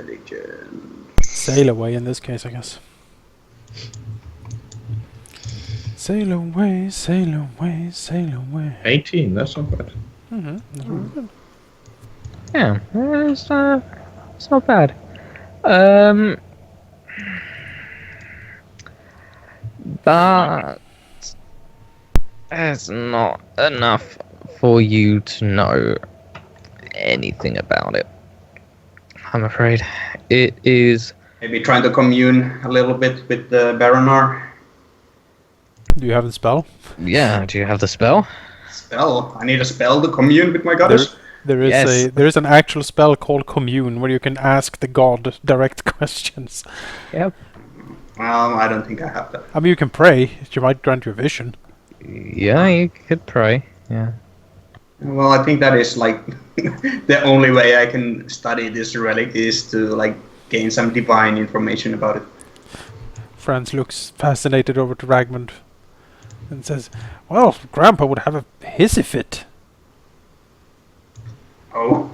intelligence. Sail away in this case, I guess. Sail away, sail away, sail away. 18, that's not bad. That's really good. Yeah, it's not bad. But it's not enough for you to know anything about it. I'm afraid it is. Maybe trying to commune a little bit with the Baronar. Do you have the spell? Yeah. Do you have the spell? Spell? I need a spell to commune with my goddess? There is Yes. there is an actual spell called Commune where you can ask the god direct questions. Yep. Well, I don't think I have that. I mean, you can pray. She might grant you a vision. Yeah, you could pray. Yeah. Well, I think that is like the only way I can study this relic is to like gain some divine information about it. Franz looks fascinated over to Ragmund and says, "Well, Grandpa would have a hissy fit." Oh,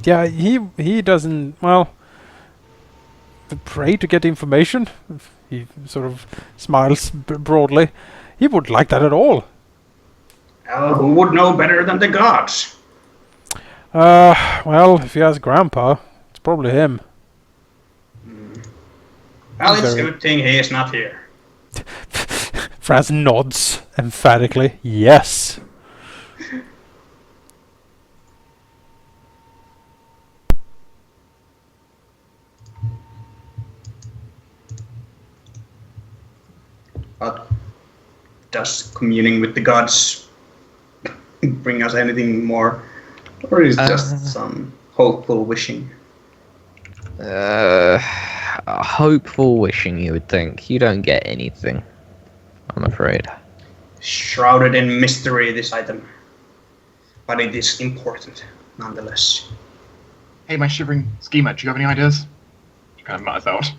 Yeah, he doesn't, well, pray to get information. He sort of smiles broadly. He wouldn't like that at all. who would know better than the gods? Well, if you ask Grandpa, it's probably him. Well, it's a Very- good thing he is not here. Franz nods emphatically. Yes. But does communing with the gods bring us anything more? Or is it just some hopeful wishing? Hopeful wishing, you would think. You don't get anything, I'm afraid. Shrouded in mystery, this item. But it is important, nonetheless. Hey, my shivering schemer, do you have any ideas? She kind of mutters out.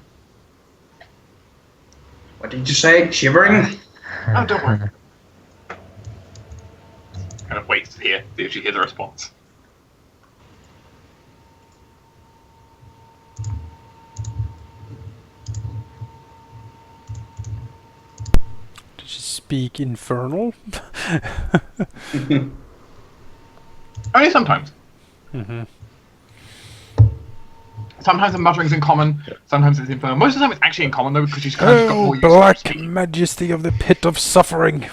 What did you say? Shivering? Oh, don't worry. Kind of waits to hear, see if she hears a response. Did she speak infernal? Only sometimes. Mm-hmm. Sometimes the muttering's in common, sometimes it's infernal. Most of the time it's actually in common though, because she's kind of got Oh, more used to black speaking. majesty of the pit of suffering.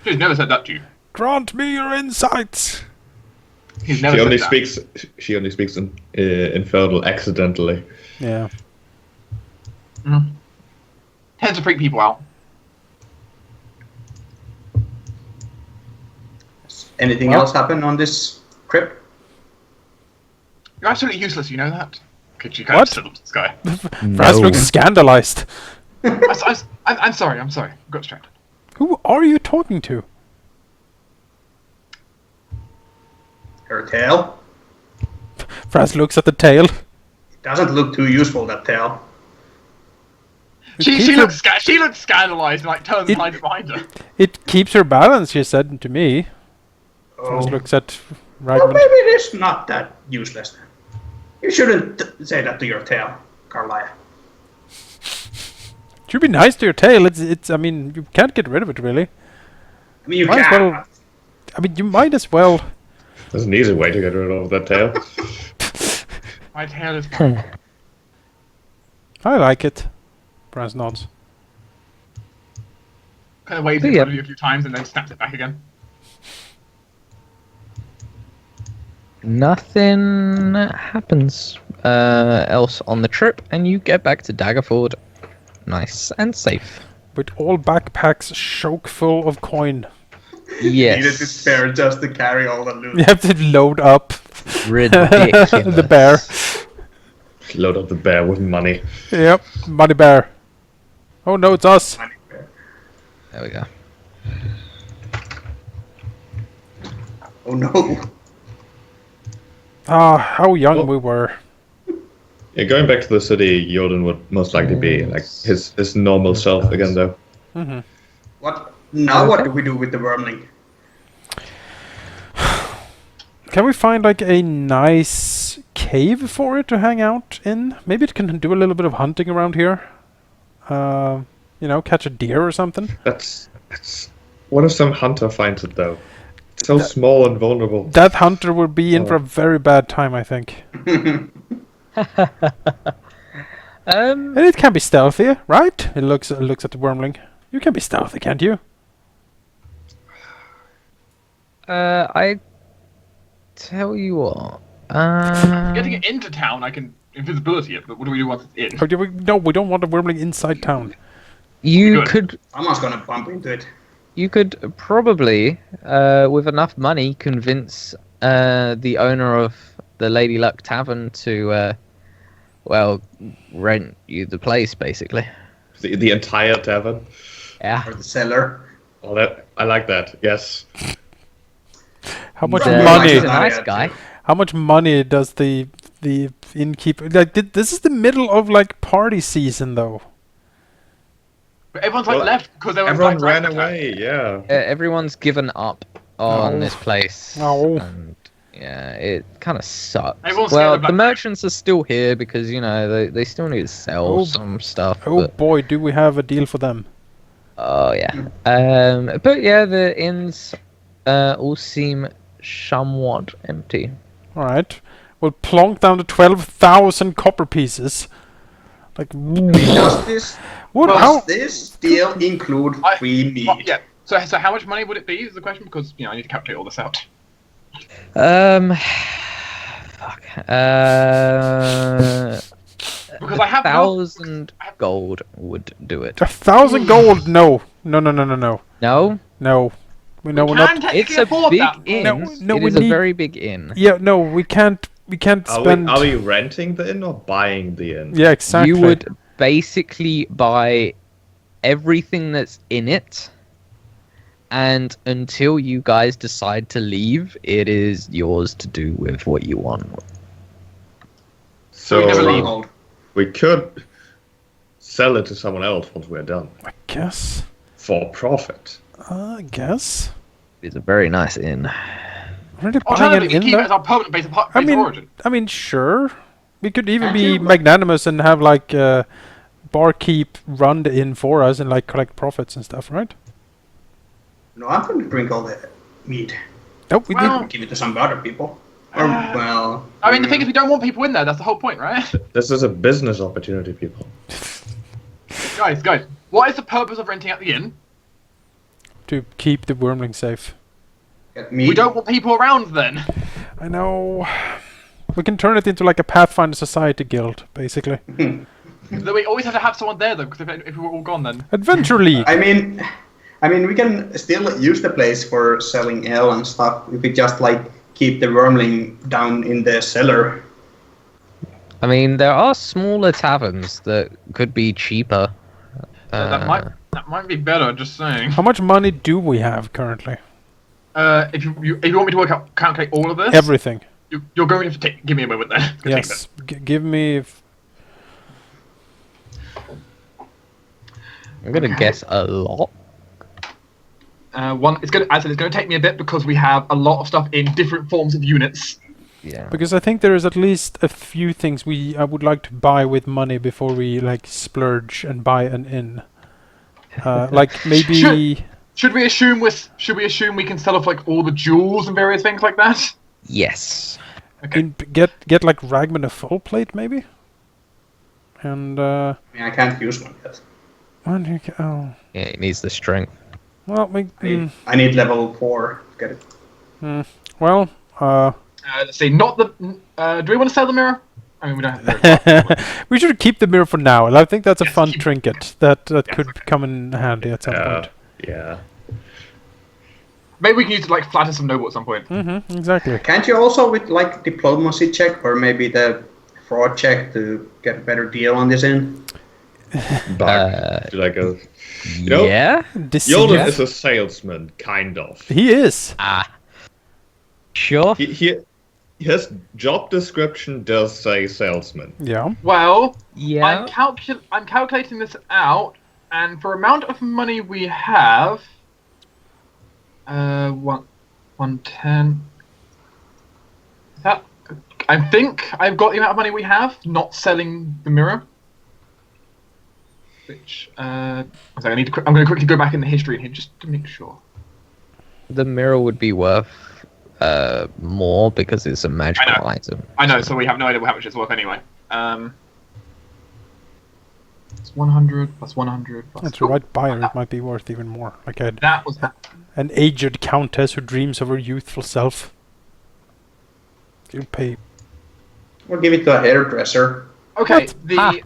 She's never said that to you. Grant me your insights. He's never She only said that. speaks. She only speaks in infernal accidentally. Yeah. Mm. Tends to freak people out. Anything Well- else happen on this trip? You're absolutely useless, you know that? Okay, she kind What? of stood up to the sky. Franz looks scandalized. I'm sorry, I got distracted. Who are you talking to? Her tail? Franz looks at the tail. It doesn't look too useful, that tail. She keeps looks she looks scandalised and like turns It- behind her. It keeps her balance, she said to me. Oh. Franz looks at Well, Ragmund. maybe it is not that useless then. You shouldn't say that to your tail, Karliah. Should be nice to your tail. It's. I mean, you can't get rid of it really. I mean, you Might as can. well- I mean, you might as well. There's an easy way to get rid of that tail. My tail is fine. I like it. Franz nods. Kind of waves So, in yeah. front of you a few times and then snaps it back again. Nothing happens else on the trip, and you get back to Daggerford nice and safe. With all backpacks choke full of coin. Yes. Needed to spare just to carry all the loot. You have to load up Ridiculous. the bear. Load up the bear with money. Yep, money bear. Oh no, it's us. There we go. Oh no. Ah, how young Oh. we were. Yeah, going back to the city, Jordan would most likely be like his normal self again, though. Hmm. What? Now what do we do with the wormling? Can we find like a nice cave for it to hang out in? Maybe it can do a little bit of hunting around here. You know, catch a deer or something. That's. What if some hunter finds it though? It's so small and vulnerable. That hunter would be in for a very bad time, I think. And it can be stealthy, right? It looks at the wormling. You can be stealthy, can't you? I tell you what. Getting it into town, I can invisibility it, but what do we do once it's in? Or do we, no, we don't want the wormling inside town. You Good. could. Someone's gonna bump into it. You could probably, with enough money, convince the owner of the Lady Luck Tavern to, well, rent you the place, basically. The entire tavern. Yeah. Or the cellar. Oh, I like that. Yes. How much Yeah, money? He's a nice guy. How much money does the innkeeper like? This is the middle of like party season, though. But everyone's like Well, left because Everyone ran away. Yeah. Everyone's given up on this place. No. And yeah, it kind of sucks. Everyone's Well, scared of the Black merchants are still here because, you know, they still need to sell Oh. some stuff. Oh But, boy, do we have a deal for them? oh, yeah. But yeah, the inns all seem somewhat empty. All right, we'll plonk down the 12,000 copper pieces. Like, Does this what? Well, How? this deal include free meat? Well, yeah. So how much money would it be? Is the question, because I need to calculate all this out. Fuck. Because I have 1,000 gold would do it. 1,000 gold? No. No. No, No. We know we're can not. technically it's a afford big that. inn. No, It we is a need- very big inn. Yeah, no, we can't. We can't spend. Are we renting the inn or buying the inn? Yeah, exactly. You would basically buy everything that's in it, and until you guys decide to leave, it is yours to do with what you want. we never leave. Stronghold. We could sell it to someone else once we're done I guess. for profit. I guess. It's a very nice inn. Really buying Alternatively, an we keep inn it as our permanent base of origin. I mean, sure. We could even Can't be you- magnanimous and have like barkeep run the inn for us and like collect profits and stuff, right? No, I'm going to drink all the meat. Nope, we Well- did. Give it to some other people. Or, well... I mean, the thing is, we don't want people in there. That's the whole point, right? This is a business opportunity, people. guys, what is the purpose of renting out the inn? To keep the wormling safe. Get meat. We don't want people around then. I know. We can turn it into like a Pathfinder Society guild, basically. That we always have to have someone there though, because if we were all gone then. Adventure League. I mean, we can still use the place for selling ale and stuff if we just like keep the wormling down in the cellar. I mean, there are smaller taverns that could be cheaper. That might be better. Just saying. How much money do we have currently? If you want me to calculate all of this, Everything. you're going to have to give me a moment then. Yes. Give me. I'm gonna guess a lot. It's going to take me a bit because we have a lot of stuff in different forms of units. Yeah. Because I think there is at least a few things I would like to buy with money before we like splurge and buy an inn. Like maybe. Should we assume we can sell off like all the jewels and various things like that? Yes. Okay. Get like Ragmund a full plate maybe. And I mean, I can't use one yet. oh Yeah, it needs the strength. well I need level 4 to get it. well Let's see. Not the. Do we want to sell the mirror? I mean, we don't have. we should keep the mirror for now. And I think that's a Yes, fun keep- trinket that Yes, could okay. come in handy at some point. Yeah. Maybe we can use it to like flatter some noble at some point. Mm-hmm, exactly. Can't you also with like diplomacy check or maybe the fraud check to get a better deal on this inn? But like a, you know, Yeah. Jolgan Deceive. is a salesman, kind of. He is. Sure. His job description does say salesman. Yeah. Well, Yeah. I'm calculating this out, and for amount of money we have, 110. I think I've got the amount of money we have, not selling the mirror. Which, I'm going to quickly go back in the history here just to make sure. The mirror would be worth more because it's a magical item. I know, so we have no idea how much it's worth anyway. It's 100 plus 100 plus... That's the right buyer, it might be worth even more. Like that was an aged countess who dreams of her youthful self. You pay. Or give it to a hairdresser. Okay, What?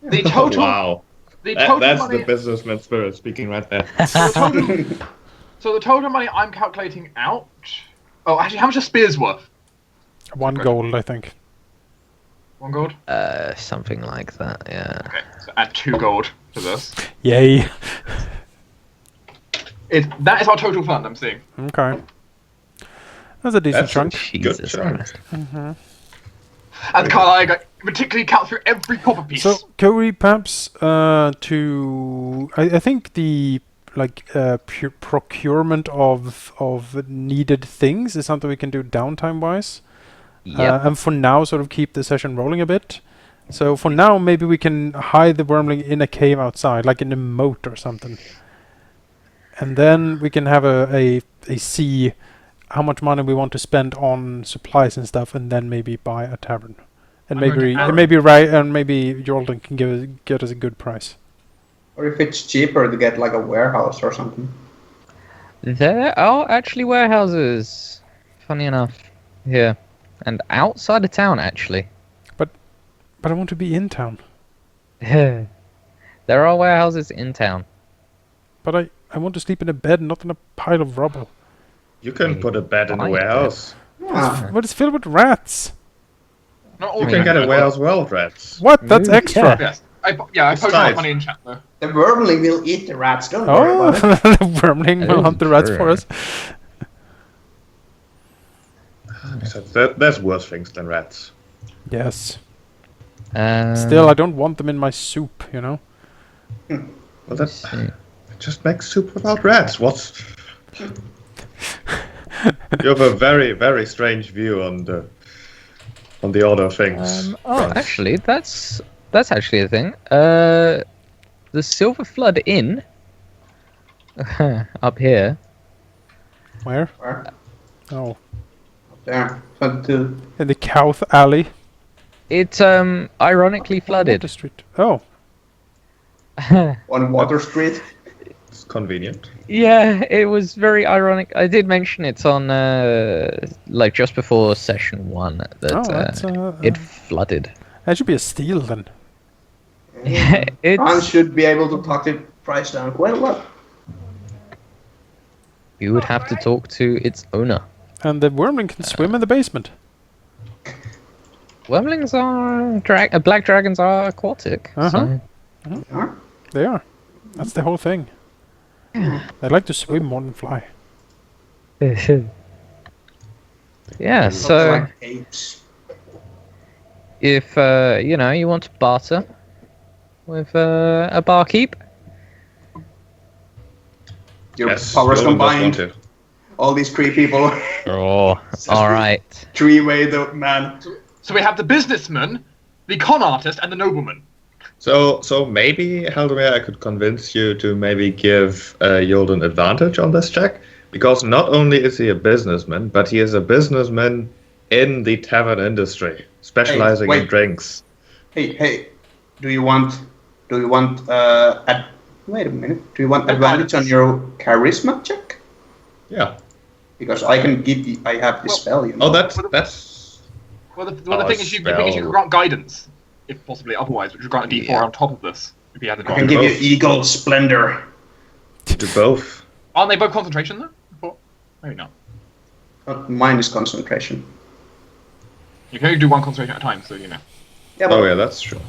the total... Wow. The total That's money, the businessman spirit speaking right there. so the total money I'm calculating out... Oh, actually, how much are spears worth? 1 gold, I think. 1 gold? Something like that, yeah. Okay, so add 2 gold to this. Yay. That is our total fund I'm seeing. Okay. That's a decent That's chunk. Jesus chunk. Christ. And Karliah particularly count through every copper piece. So, can we perhaps I think the procurement of needed things is something we can do downtime wise. Yep. And for now, sort of keep the session rolling a bit. So for now, maybe we can hide the wormling in a cave outside, like in a moat or something. And then we can have a see how much money we want to spend on supplies and stuff, and then maybe buy a tavern. And maybe Jolgan can get us a good price. Or if it's cheaper to get like a warehouse or something. There are actually warehouses, funny enough, here. And outside of town, actually. But I want to be in town. There are warehouses in town. But I want to sleep in a bed, not in a pile of rubble. You can put a bed in the Fine. warehouse. Yeah. But it's filled with rats. Not all You of can them. get a warehouse well, rats. What? That's Yeah. extra. Yes. I posted Besides- money in chat though. The wormling will eat the rats, don't worry Oh, about it. the wormling That will is hunt the rats for true. us. There's worse things than rats. Yes. Um, Still, I don't want them in my soup, you know? Well, let's that see. just makes soup without rats. What? You have a very, very strange view on the order of things. Franz. Actually, that's actually a thing. The Silver Flood Inn up here. Where? Where? Oh. There. 22. In the Cowth Alley. It ironically flooded. Water Street. Oh. On Water Street. It's convenient. Yeah, it was very ironic. I did mention it on like just before session 1 that it flooded. That should be a steal then. Franz It's should be able to talk the price down quite a lot. you would have to talk to its owner. And the wormling can swim in the basement. Wormlings are black dragons are aquatic. Uh-huh. Huh? They are. That's the whole thing. They like to swim more than fly. So yeah, Looks so like apes. if you want to barter with a barkeep, Your Yes, powers no one does combined. want to. All these 3 people. oh, all right. 3-way the man. So we have the businessman, the con artist, and the nobleman. So maybe, Halldamir, I could convince you to maybe give Jolgan advantage on this check, because not only is he a businessman, but he is a businessman in the tavern industry, specializing in wait. drinks. Hey. Do you want wait a minute. Do you want advantage on your charisma check? Yeah. Because I can give you. I have this spell. You know. Oh, that's Well, the Oh, thing is, you spell. can grant guidance, if possibly otherwise, which would grant a D4 Yeah. on top of this. If you had I can it. give you both. eagle splendor. do both. Aren't they both concentration though? Or- Maybe not. Mine is concentration. You can only do one concentration at a time, so you know. Yeah, Oh yeah, that's true.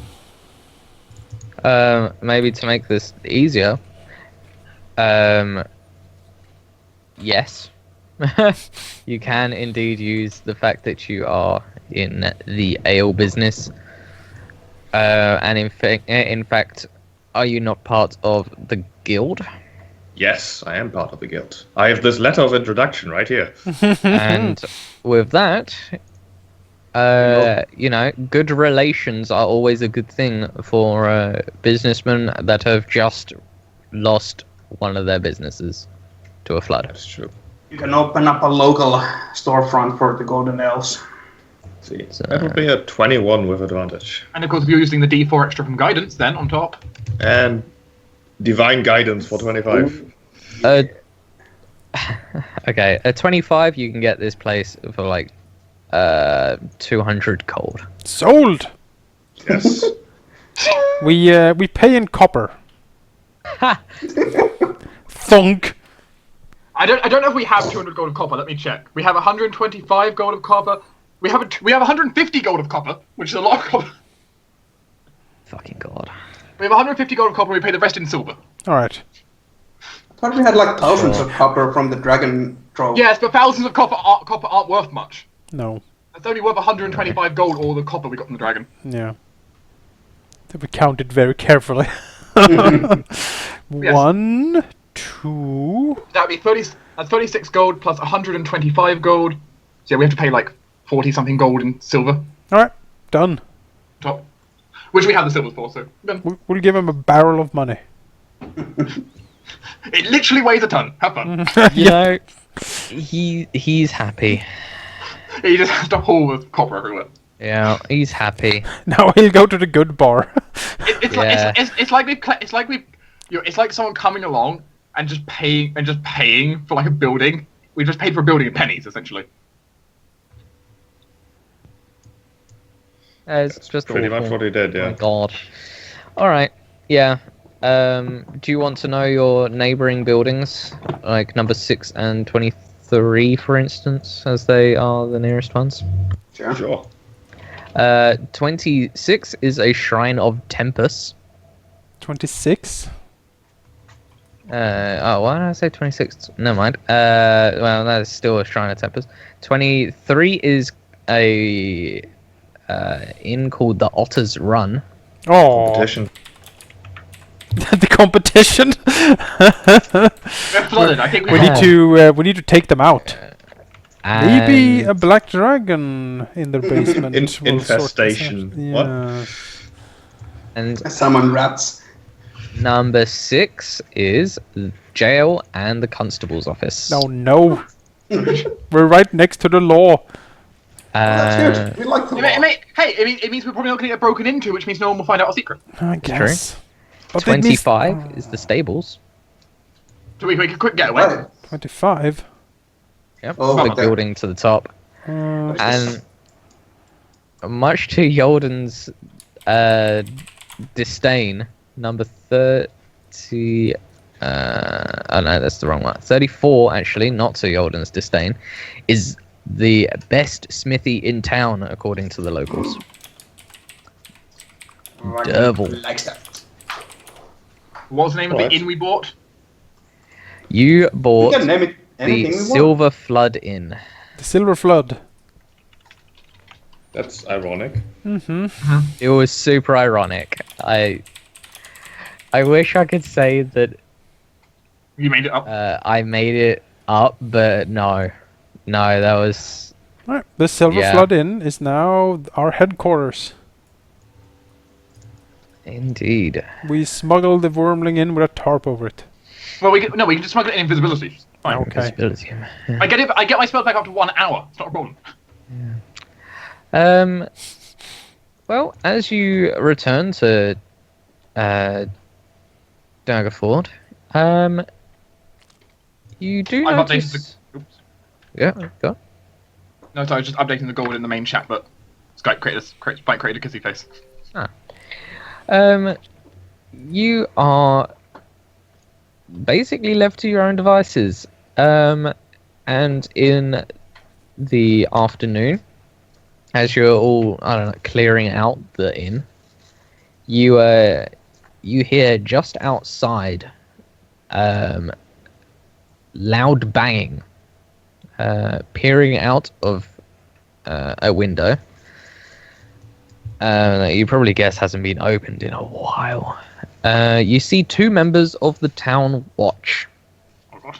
Maybe to make this easier. Yes, you can indeed use the fact that you are in the ale business. And in fact, are you not part of the guild? Yes, I am part of the guild. I have this letter of introduction right here. And with that, You know, good relations are always a good thing for businessmen that have just lost one of their businesses to a flood. That's true. You can open up a local storefront for the Goldenales. See, So- that would be a 21 with advantage. And of course, if you're using the D4 extra from guidance, then on top. And divine guidance for 25. Okay, at 25 you can get this place for like 200 gold. Sold. Yes. We pay in copper. Ha! Thunk. I don't know if we have 200 gold of copper. Let me check. We have 125 gold of copper. We have 150 gold of copper, which is a lot of copper. Fucking god. We have 150 gold of copper. We pay the rest in silver. All right. I thought we had like thousands of copper from the dragon trove. Yes, but thousands of copper aren't worth much. No. It's only worth 125 gold, all the copper we got from the dragon. Yeah. We counted very carefully. 1, 2. That'd be 36 gold plus 125 gold. So yeah, we have to pay like 40 something gold in silver. All right. Done. Top. Which we have the silver for, so done. We'll give him a barrel of money. It literally weighs a ton. Have fun. You know, he's happy. He just has to haul with copper everywhere. Yeah, he's happy. Now he'll go to the good bar. It's like someone coming along and just paying for like a building. We just paid for a building in pennies, essentially. It's just Pretty awful. much what he did, Oh yeah. my god. Alright, yeah. Do you want to know your neighbouring buildings? Like number 6 and 23, for instance, as they are the nearest ones? Sure. 26 is a Shrine of Tempest. 26. Why did I say 26? Never mind. Well, that is still a Shrine of Tempest. 23 is a inn called the Otter's Run. Oh, Competition. the competition. We're flooded. I think we need to take them out. Maybe a And black dragon in their basement. will sort this out. Infestation. What? Yeah. and Summon rats. number 6 is jail and the constable's office. Oh no. We're right next to the law. That's good. We like the law. it means we're probably not going to get broken into, which means no one will find out our secret. I guess. But it 25 is the stables. So we can make a quick getaway. Right. 25. Yep, Oh, the like that. building to the top. And much to Joldan's disdain, number 30... oh no, that's the wrong one. 34, actually, not to Joldan's disdain, is the best smithy in town, according to the locals. Devil. Likes that. What was the name of What? the inn we bought? You We bought can name it the anything we want. Silver Flood Inn. The Silver Flood. That's ironic. Mm-hmm. It was super ironic. I wish I could say that You made it up. I made it up, but no, that was Right. The Silver Yeah. Flood Inn is now our headquarters. indeed. We smuggled the wormling in with a tarp over it. Well, we can just smuggle it in invisibility. Fine. Okay. Invisibility. I get my spell back after 1 hour. It's not a problem. Well, as you return to Daggerford, you do I've notice. updated the. Oops. Yeah, go. No, sorry, I was just updating the gold in the main chat, but Skype created a kissy face. You are basically left to your own devices. And in the afternoon, as you're all, I don't know, clearing out the inn, you hear just outside loud banging, peering out of a window that you probably guess hasn't been opened in a while. You see 2 members of the town watch, Oh god.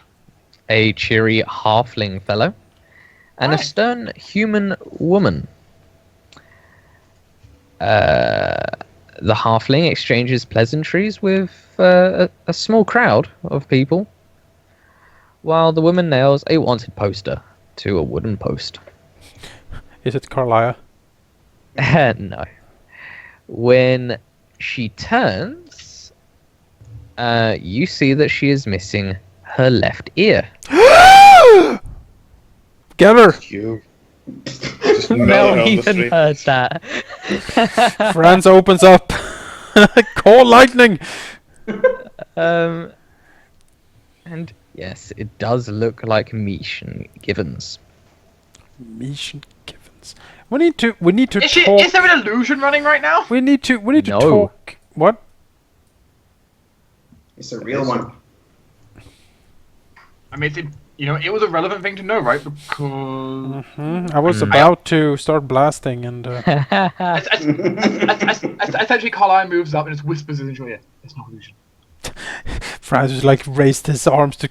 a cheery halfling fellow and a Right. stern human woman. The halfling exchanges pleasantries with a small crowd of people, while the woman nails a wanted poster to a wooden post. Is it Karliah? No. When she turns, you see that she is missing her left ear. Get her! You just Mel murder on the even street. heard that. Franz opens up. Call lightning! And yes, it does look like Mish and Givens. Mish and Givens. We need to Is talk. there an illusion running right now? We need to No. talk. What? It's a real one. I mean, it was a relevant thing to know, right? Because I was about to start blasting and essentially, Karliah moves up and just whispers in your ear. It's not illusion. Franz just like raised his arms to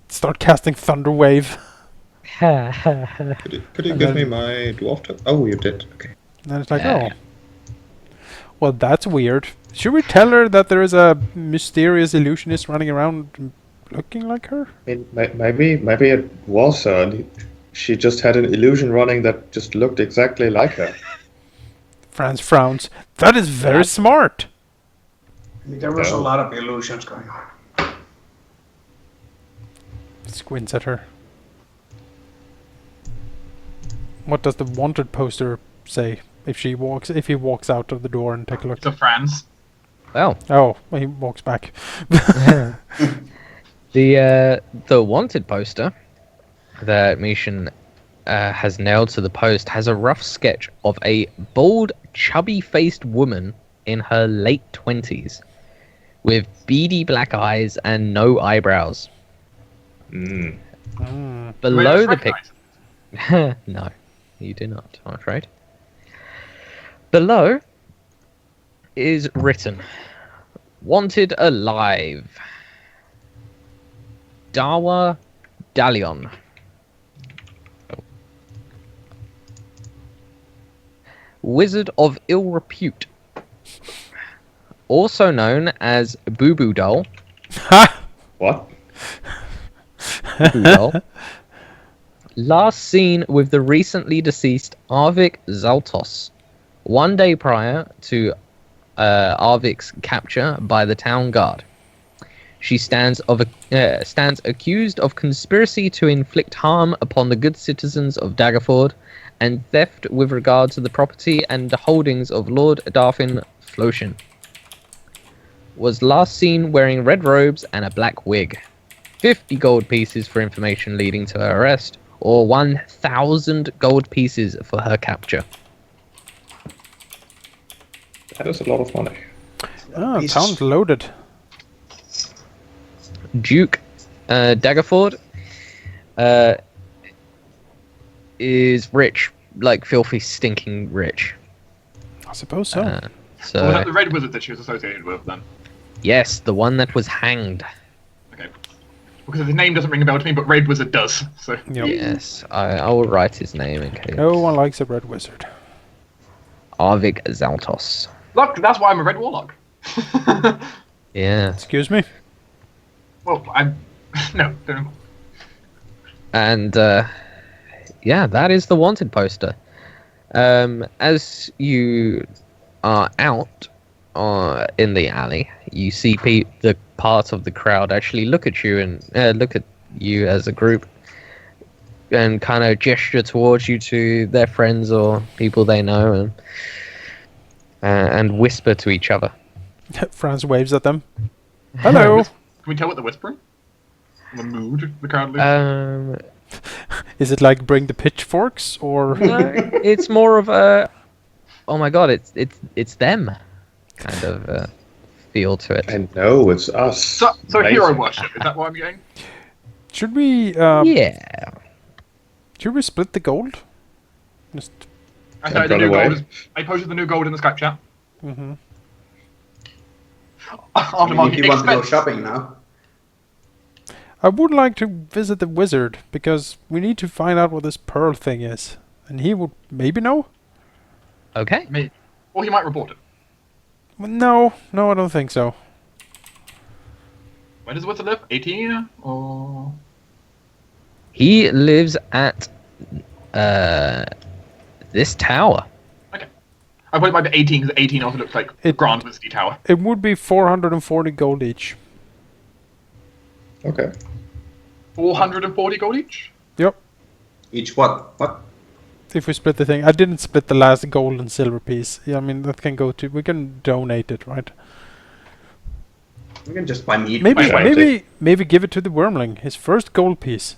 start casting Thunder Wave. Could you And give me then- my dwarf token? Oh, you did. Okay. And it's like, oh. Well, that's weird. Should we tell her that there is a mysterious illusionist running around looking like her? Maybe it was her. And she just had an illusion running that just looked exactly like her. Franz frowns. That is very smart. There was a lot of illusions going on. Squints at her. What does the wanted poster say if he walks out of the door and take a look? It's a Franz. Well, Oh, he walks back. the wanted poster that Mishan has nailed to the post has a rough sketch of a bald, chubby-faced woman in her late 20s with beady black eyes and no eyebrows. Mm. Below the Recognize picture... No, you do not, I'm afraid. Below is written, "Wanted alive. Dawa Dalion. Wizard of ill repute. Also known as Boo Boo Doll. Ha! What? Boo Doll. Last seen with the recently deceased Arvik Zaltos. One day prior to Arvik's capture by the town guard. She stands accused of conspiracy to inflict harm upon the good citizens of Daggerford and theft with regard to the property and holdings of Lord Darfin Floshin. Was last seen wearing red robes and a black wig. 50 gold pieces for information leading to her arrest, or 1,000 gold pieces for her capture. That is a lot of money. Ah, pound loaded. Duke Daggerford is rich, like filthy, stinking rich. I suppose so. Was So that the red wizard that she was associated with then? yes, the one that was hanged. Okay. Because his name doesn't ring a bell to me, but red wizard does. So Yep. Yes, I will write his name in case. No one likes a red wizard. Arvik Zaltos. look, that's why I'm a red warlock. Yeah. Excuse me? Well, I'm no. And yeah, that is the wanted poster. As you are out in the alley, you see the part of the crowd actually look at you and look at you as a group and kind of gesture towards you to their friends or people they know and whisper to each other. Franz waves at them. Hello! Can we tell what they're whispering? The mood the crowd lives. Is it like bring the pitchforks or No, it's more of a oh my god, it's them kind of feel to it. And no, it's us. So Amazing. hero worship, is that what I'm getting? should we Yeah. should we split the gold? Just I started the run new away. gold. I posted the new gold in the Skype chat. mm-hmm. After I mean, if you want to go expense. shopping now. I would like to visit the wizard because we need to find out what this pearl thing is. And he would maybe know? Okay. I mean, Or he might report it. Well, no, I don't think so. Where does Wizard live? 18? Or... He lives at this tower. Okay. I thought it might be 18 because 18 also looks like Grand Wizardy Tower. It would be 440 gold each. Okay. 440 gold each? Yep. Each what? What? If we split the thing, I didn't split the last gold and silver piece. Yeah, I mean that can go to. We can donate it, right? We can just buy meat. Maybe give it to the wormling. His first gold piece.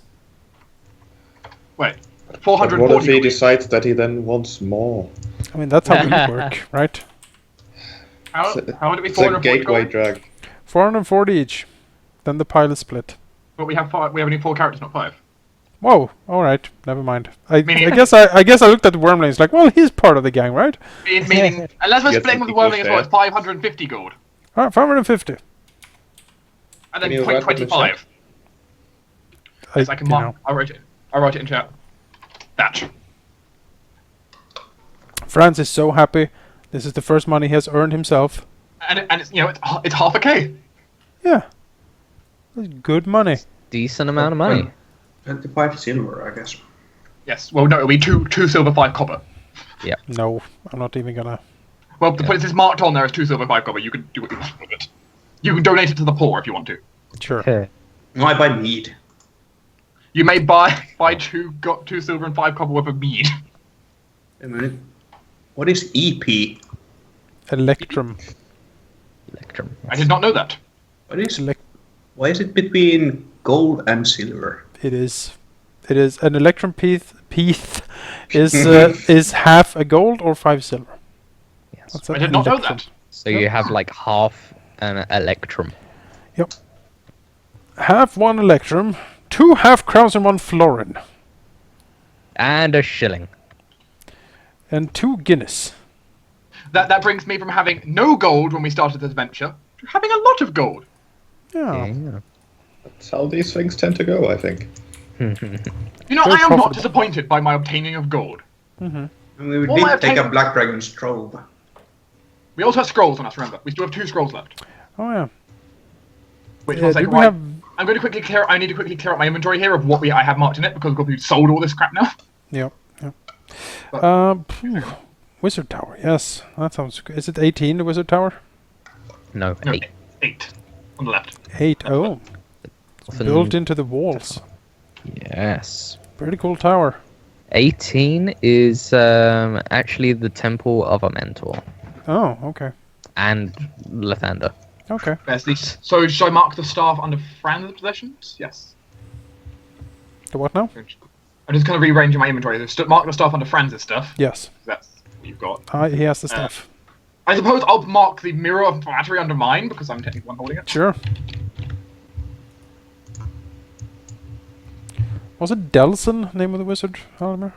Wait. But 440 what if he gold each. decides that he then wants more? I mean that's how we work, right? How would it be It's a 440 gateway gold? drag. 440 each. Then the pile is split. But we have only 4 characters, not 5. Whoa! All right, never mind. I Meaning- guess I looked at the wormling. It's like, well, he's part of the gang, right? Meaning, unless we're Yes, splitting with the equals Wormling as well, fair. it's 550 gold. All right, 550. And Can then you write that in 25. Yes, I can you mark. know. I'll write it in chat. That. Franz is so happy. This is the first money he has earned himself. And it's it's half a K. Yeah, that's good money. Decent amount of money. 25 silver, I guess. Yes. Well, no, it'll be 2 silver, 5 copper. No, I'm not even gonna. Well, the point is marked on there as 2 silver, 5 copper. You can do what you want with it. You can donate it to the poor if you want to. Sure. No, I buy meat. You may buy 2 silver and 5 copper worth of mead. A minute. What is EP? Electrum. Electrum. I did not know that. What is? Elec- Why is it between gold and silver? It is. It is an electrum piece. Is half a gold or 5 silver. Yes. What's I did not know electrum? that. So you have like half an electrum. Half 1 electrum, 2 half crowns and 1 florin, And a shilling. and 2 guinness. That brings me from having no gold when we started this adventure to having a lot of gold. Yeah. Yeah. That's how these things tend to go, I think. You know, Very I am not profitable. disappointed by my obtaining of gold. Mm-hmm. I mean, we Well, I did take a obtained- Black Dragon strobe. We also have scrolls on us, remember. We still have 2 scrolls left. Oh yeah. Which Yeah, one's like, did we right, have? I'm going to quickly clear. I need to quickly clear up my inventory here of what I have marked in it because we've sold all this crap now. Yep. But- Wizard Tower. Yes, that sounds good. Is it 18? The Wizard Tower. No, No, 8. 8 on the left. 8. Oh, Often- built into the walls. Yes. Pretty cool tower. 18 is actually the Temple of a Mentor. Oh, okay. And Lathander. Okay. There's these. So should I mark the staff under Franz's possessions? Yes. The what now? I'm just kind of rearranging my inventory. So mark the staff under Franz's stuff. Yes. That's what you've got. He has the stuff. I suppose I'll mark the Mirror of Flattery under mine because I'm technically one holding it. Sure. Was it Delson, name of the wizard, Halldamir?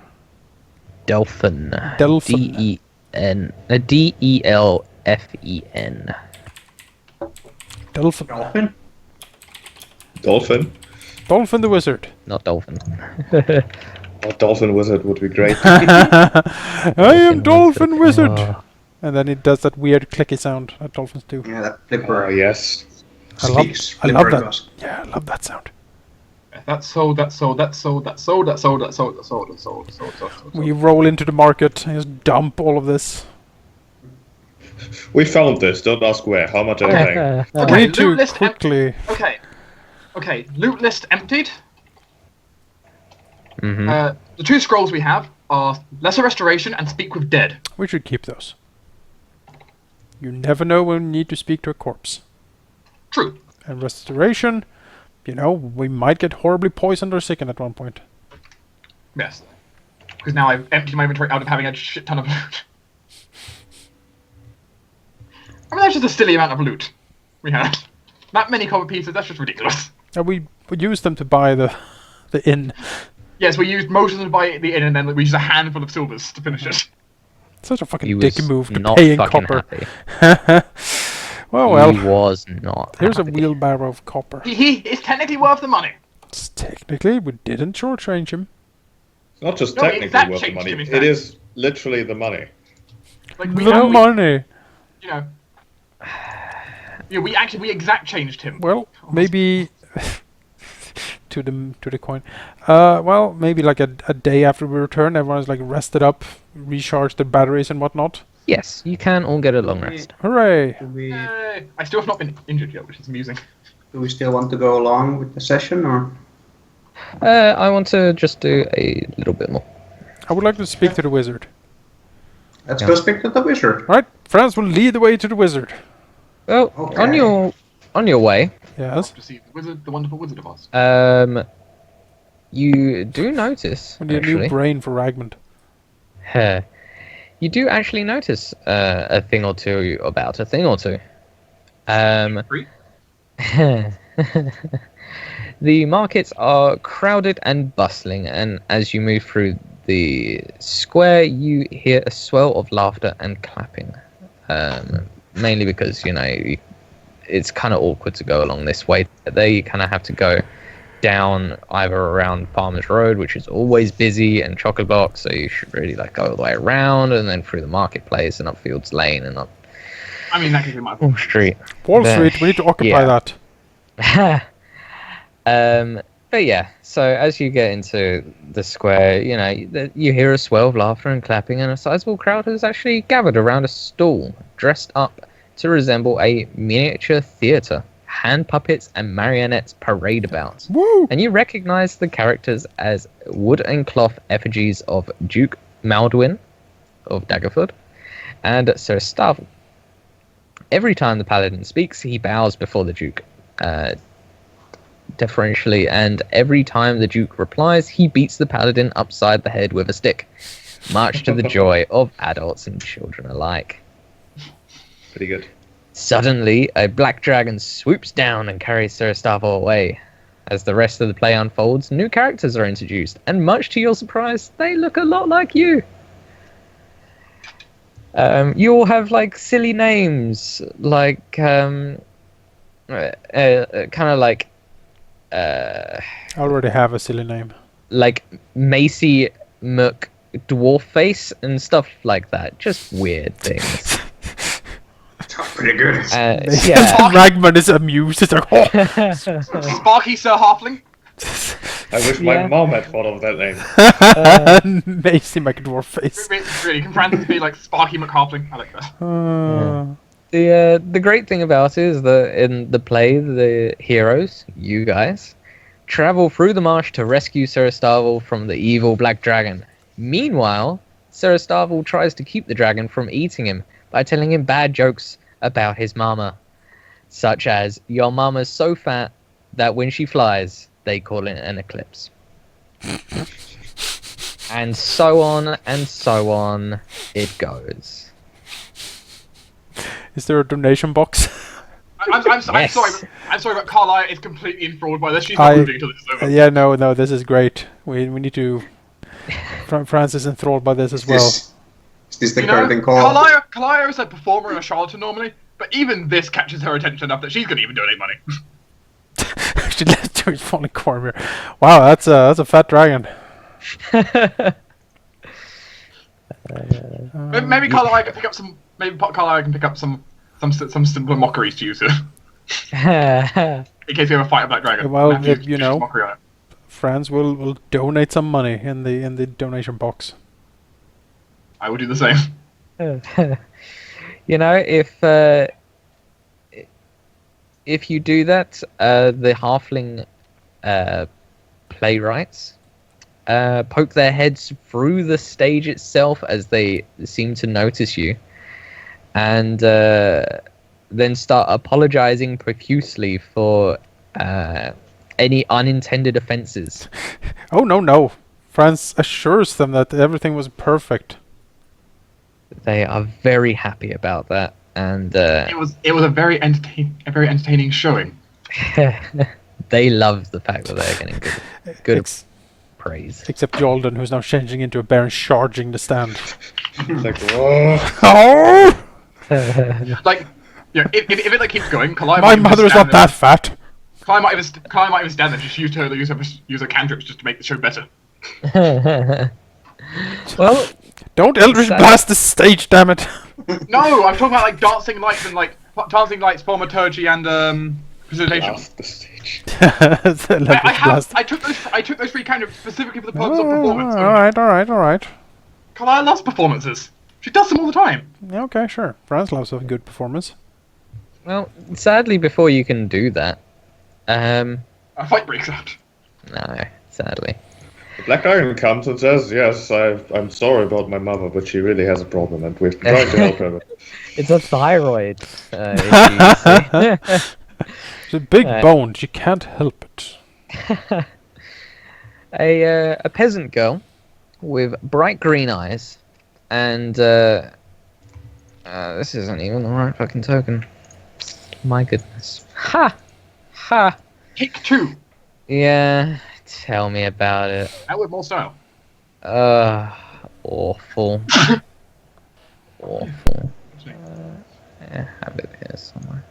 Delphin. Delphin. D-E-N. D-E-L-F-E-N. Delphin. Dolphin? Dolphin? Dolphin the wizard. Not Dolphin. Oh, Dolphin Wizard would be great. I am Dolphin Wizard! Oh. And then it does that weird clicky sound that dolphins do. Yeah, that flipper Oh, yes. I love flipper that. goes. Yeah, I love that sound. That's sold. We roll into the market and just dump all of this. We found this. Don't ask where. How much are you paying? We Okay, need to loot list quickly... Okay. Loot list emptied. Mhm. The 2 scrolls we have are Lesser Restoration and Speak with Dead. We should keep those. You never know when you need to speak to a corpse. True. And restoration, you know, we might get horribly poisoned or sickened at one point. Yes. Because now I've emptied my inventory out of having a shit ton of loot. I mean, that's just a silly amount of loot we had. Not many copper pieces, that's just ridiculous. And we use them to buy the inn. Yes, we used most of them to buy the inn and then we used a handful of silvers to finish it. Such a fucking He dick was move to not pay in fucking copper. happy. well. He was not Here's a happy. wheelbarrow of copper. He is technically worth the money. Technically, we didn't shortchange him. It's not just No, it's technically that worth the changed money. to me, It Franz. is literally the money. Like we The know, money. you know. Yeah, we exact changed him. Well, maybe to the coin. Well, maybe like a day after we return, everyone's like rested up, recharged their batteries and whatnot. Yes, you can all get a long rest. Hooray! Yay. I still have not been injured yet, which is amusing. Do we still want to go along with the session, or? I want to just do a little bit more. I would like to speak to the wizard. Let's go speak to the wizard. Right, Franz will lead the way to the wizard. Well, Okay. on your way, Yes. To see the wizard, the wonderful Wizard of Oz. you do notice We need a new actually. brain for Ragmund. You do actually notice a thing or two about a thing or two. Free? The markets are crowded and bustling, and as you move through the square, you hear a swell of laughter and clapping. Mainly because, it's kind of awkward to go along this way. There you kind of have to go down either around Farmers Road, which is always busy, and Chocolate Box, so you should really go all the way around, and then through the marketplace and up Fields Lane and up I mean, that could be my Wall Street. Wall Street, we need to occupy Yeah. that. But yeah, so as you get into the square, you hear a swell of laughter and clapping, and a sizable crowd has actually gathered around a stall, dressed up to resemble a miniature theatre. Hand puppets and marionettes parade about. Woo! And you recognize the characters as wood and cloth effigies of Duke Maldwin of Daggerford and Sir Starvel. Every time the paladin speaks, he bows before the Duke deferentially, and every time the Duke replies, he beats the paladin upside the head with a stick, much to the joy of adults and children alike. Pretty good. Suddenly, a black dragon swoops down and carries Sir Starvel away. As the rest of the play unfolds, new characters are introduced, and much to your surprise, they look a lot like you. You all have silly names, kind of like I already have a silly name. like Macy McDwarfface and stuff like that. Just weird things. Pretty good. Yeah. Ragmund is amused. It's like, oh. Sparky Sir Halfling. I wish my mom had thought of that name. Macy McDwarf face. Really, can Franz be like Sparky McHalfling? I like that. The great thing about it is that in the play, the heroes, you guys, travel through the marsh to rescue Sir Starvel from the evil black dragon. Meanwhile, Sir Starvel tries to keep the dragon from eating him by telling him bad jokes about his mama, such as, your mama's so fat that when she flies, they call it an eclipse. And so on it goes. Is there a donation box? I'm sorry. Yes. I'm sorry, but Karliah is completely enthralled by this. She's not moving until this is over. Yeah, no, this is great. We need to... Franz is enthralled by this as well. Is this the curtain call? Karliah is a performer and a charlatan normally, but even this catches her attention enough that she's going to even donate money. She left to his falling corner. Wow, that's a fat dragon. Maybe Karliah can pick up some. Maybe Karliah can pick up some simpler mockeries to use it. In case we have a fight of Black Dragon. Well, Have to you know. mockery on it. Franz will donate some money in the donation box. I will do the same. If you do that, the halfling playwrights poke their heads through the stage itself as they seem to notice you, and then start apologizing profusely for any unintended offenses. Oh, no. Franz assures them that everything was perfect. They are very happy about that, and It was a very entertaining showing. they love the fact that they're getting good Ex- praise. except Jolgan, who's now changing into a bear and charging the stand. It's like, whoa. Oh! Like, if it keeps going, Karliah My might mother is not that fat. Karliah might even stand there, just use her cantrips just to make the show better. Well, Don't Eldritch Sad. blast the stage, damn it! No, I'm talking about like dancing lights and like dancing lights, thaumaturgy, and presentation. Blast the stage. I took those three kind of specifically for the purpose of performance. All right. Karliah loves performances. She does them all the time. Yeah, okay, sure. Franz loves a good performance. Well, sadly, before you can do that, A fight breaks out. no, sadly. The Black Dragon comes and says, "Yes, I'm sorry about my mother, but she really has a problem, and we've been trying to help her." It's a thyroid issue. It's a big bone. She can't help it. A peasant girl with bright green eyes, and this isn't even the right fucking token. My goodness. Ha! Ha! Take 2. Yeah, tell me about it. Now with more style. Awful. Awful. I have it here somewhere.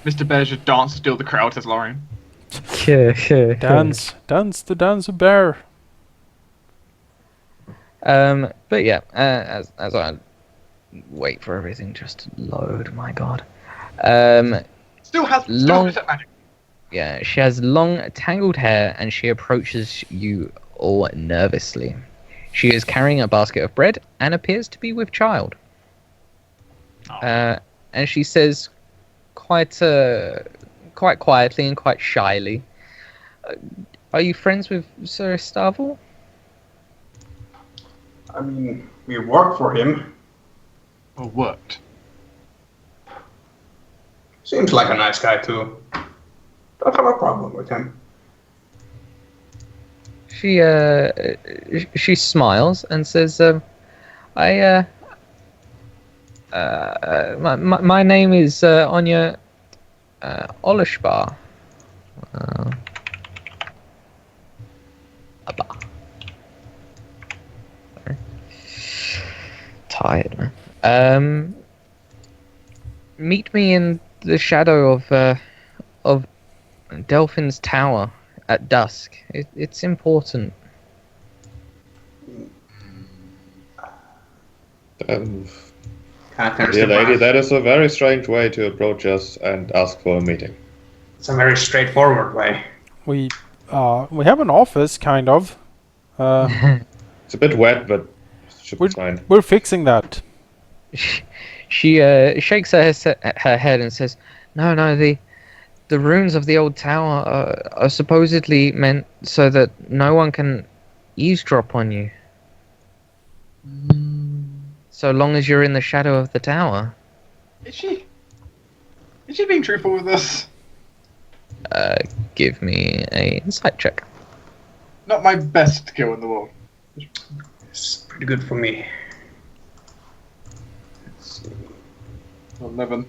Mr. Bear should dance to steal the crowd, says Lauren. Dance the dance of bear. But yeah, as I wait for everything just to load, my god. Still has Long- magic. Yeah, she has long, tangled hair, and she approaches you all nervously. She is carrying a basket of bread and appears to be with child. And she says, quite quietly and quite shyly, "Are you friends with Sir Stavil?" I mean, we work for him. Or worked. Seems like a nice guy too. Don't have a problem with him. She smiles and says, my name is Anya Olishbar. Sorry. Tired, man. Meet me in the shadow of Delphin's Tower at dusk. It's important. Dear lady, that is a very strange way to approach us and ask for a meeting. It's a very straightforward way. We have an office, kind of. It's a bit wet, but should be fine. We're fixing that. She shakes her head and says, "No, the rooms of the old tower are supposedly meant so that no one can eavesdrop on you. So long as you're in the shadow of the tower." Is she being truthful with us? Give me a insight check. Not my best skill in the world. It's pretty good for me. Let's see. 11.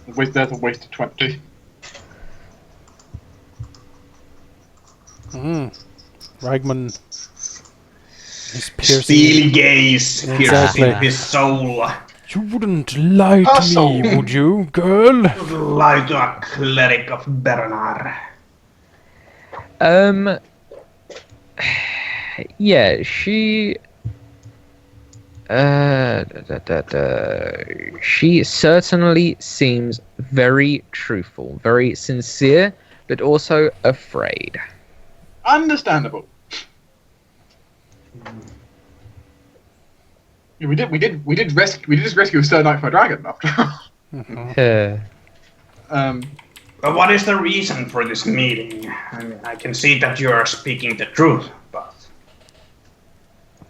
There's a waste of 20. Ragmund is piercing. Steely gaze Exactly. piercing his soul. You wouldn't lie to me, would you, girl? Lie to a cleric of Bernar. Yeah, she... she certainly seems very truthful, very sincere, but also afraid. Understandable. Yeah, we did just rescue Sir Knight for a dragon after all. But what is the reason for this meeting? I mean, I can see that you are speaking the truth, but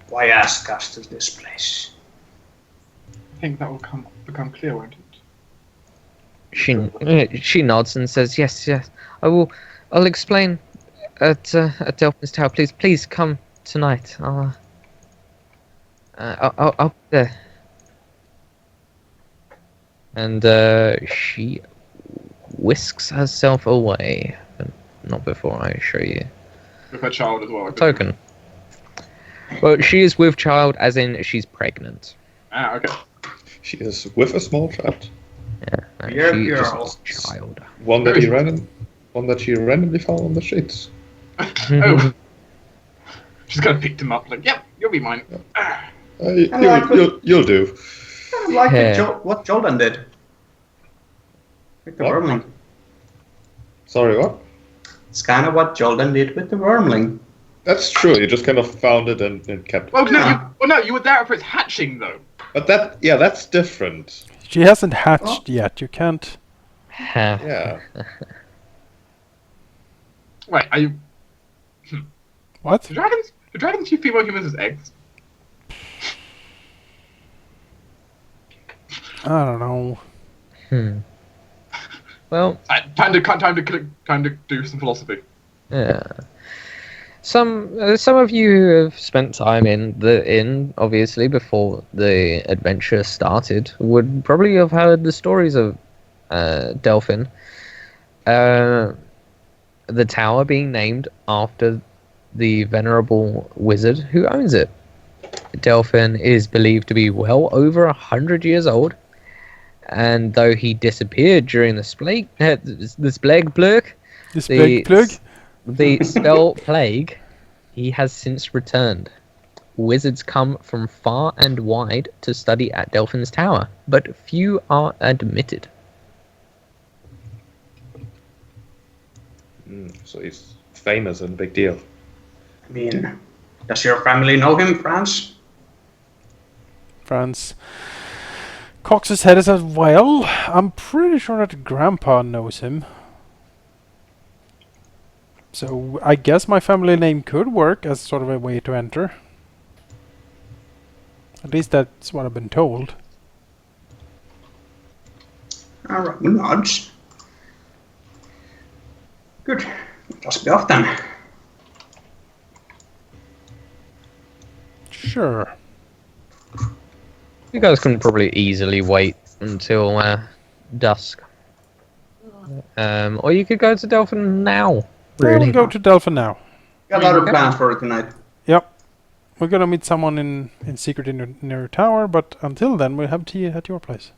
why ask us to this place? I think that will become clear, won't it? She nods and says, "Yes, I'll explain at Delphin's Tower. Please come tonight. I'll be there." And she whisks herself away, but not before I show you With her child as well. I a think. token. Well, she is with child, as in she's pregnant. Ah, okay. She is with a small child. Yeah, Weird she is girls. a child. One that she randomly found on the streets. Oh. She's kind of picked him up, like, yep, you'll be mine. You'll do. Kind of like Yeah. what Jolgan did. With the What? wormling. Sorry, what? It's kind of what Jolgan did with the wormling. That's true. You just kind of found it and kept it. Well, Yeah. no, you were there for its hatching, though. But that's different. She hasn't hatched yet. You can't. Yeah. Wait, are you... What? Do dragons use female humans as eggs? I don't know. Well, Time to do some philosophy. yeah. Some of you who have spent time in the inn, obviously, before the adventure started, would probably have heard the stories of Delphin. The tower being named after the venerable wizard who owns it. Delphin is believed to be well over 100 years old, and though he disappeared during the plague, This big plug? the spell plague, he has since returned. Wizards come from far and wide to study at Delphin's tower, but few are admitted. So he's famous and big deal. I mean, does your family know him, Franz? Franz cocks his head and says, well, I'm pretty sure that Grandpa knows him. So I guess my family name could work as sort of a way to enter. At least that's what I've been told. Alright, nods. Good. Let's be off then. Sure. You guys can probably easily wait until dusk. Or you could go to Delphin now. Really? We'll go to Delphin now. Got other plans for tonight. Yep. We're gonna meet someone in secret in your tower, but until then we'll have tea at your place.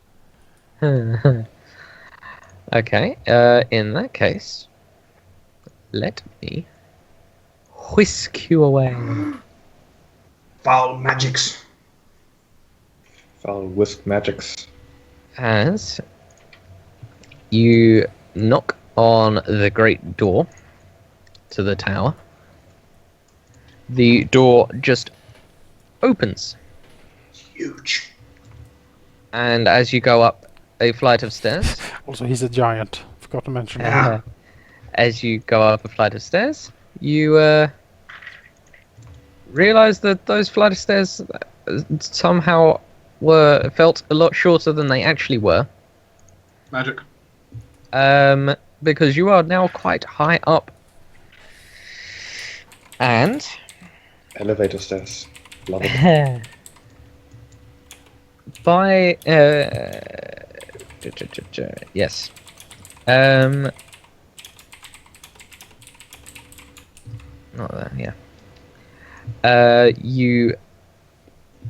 Okay, in that case, let me whisk you away. Foul magics. Foul whisk magics. As you knock on the great door to the tower, the door just opens, Huge. and as you go up a flight of stairs, Also, he's a giant. Forgot to mention that. Yeah. as you go up a flight of stairs, you realize that those flight of stairs somehow felt a lot shorter than they actually were. Magic. Because you are now quite high up. And Elevator stairs. Love it. by yes. Not that, yeah. You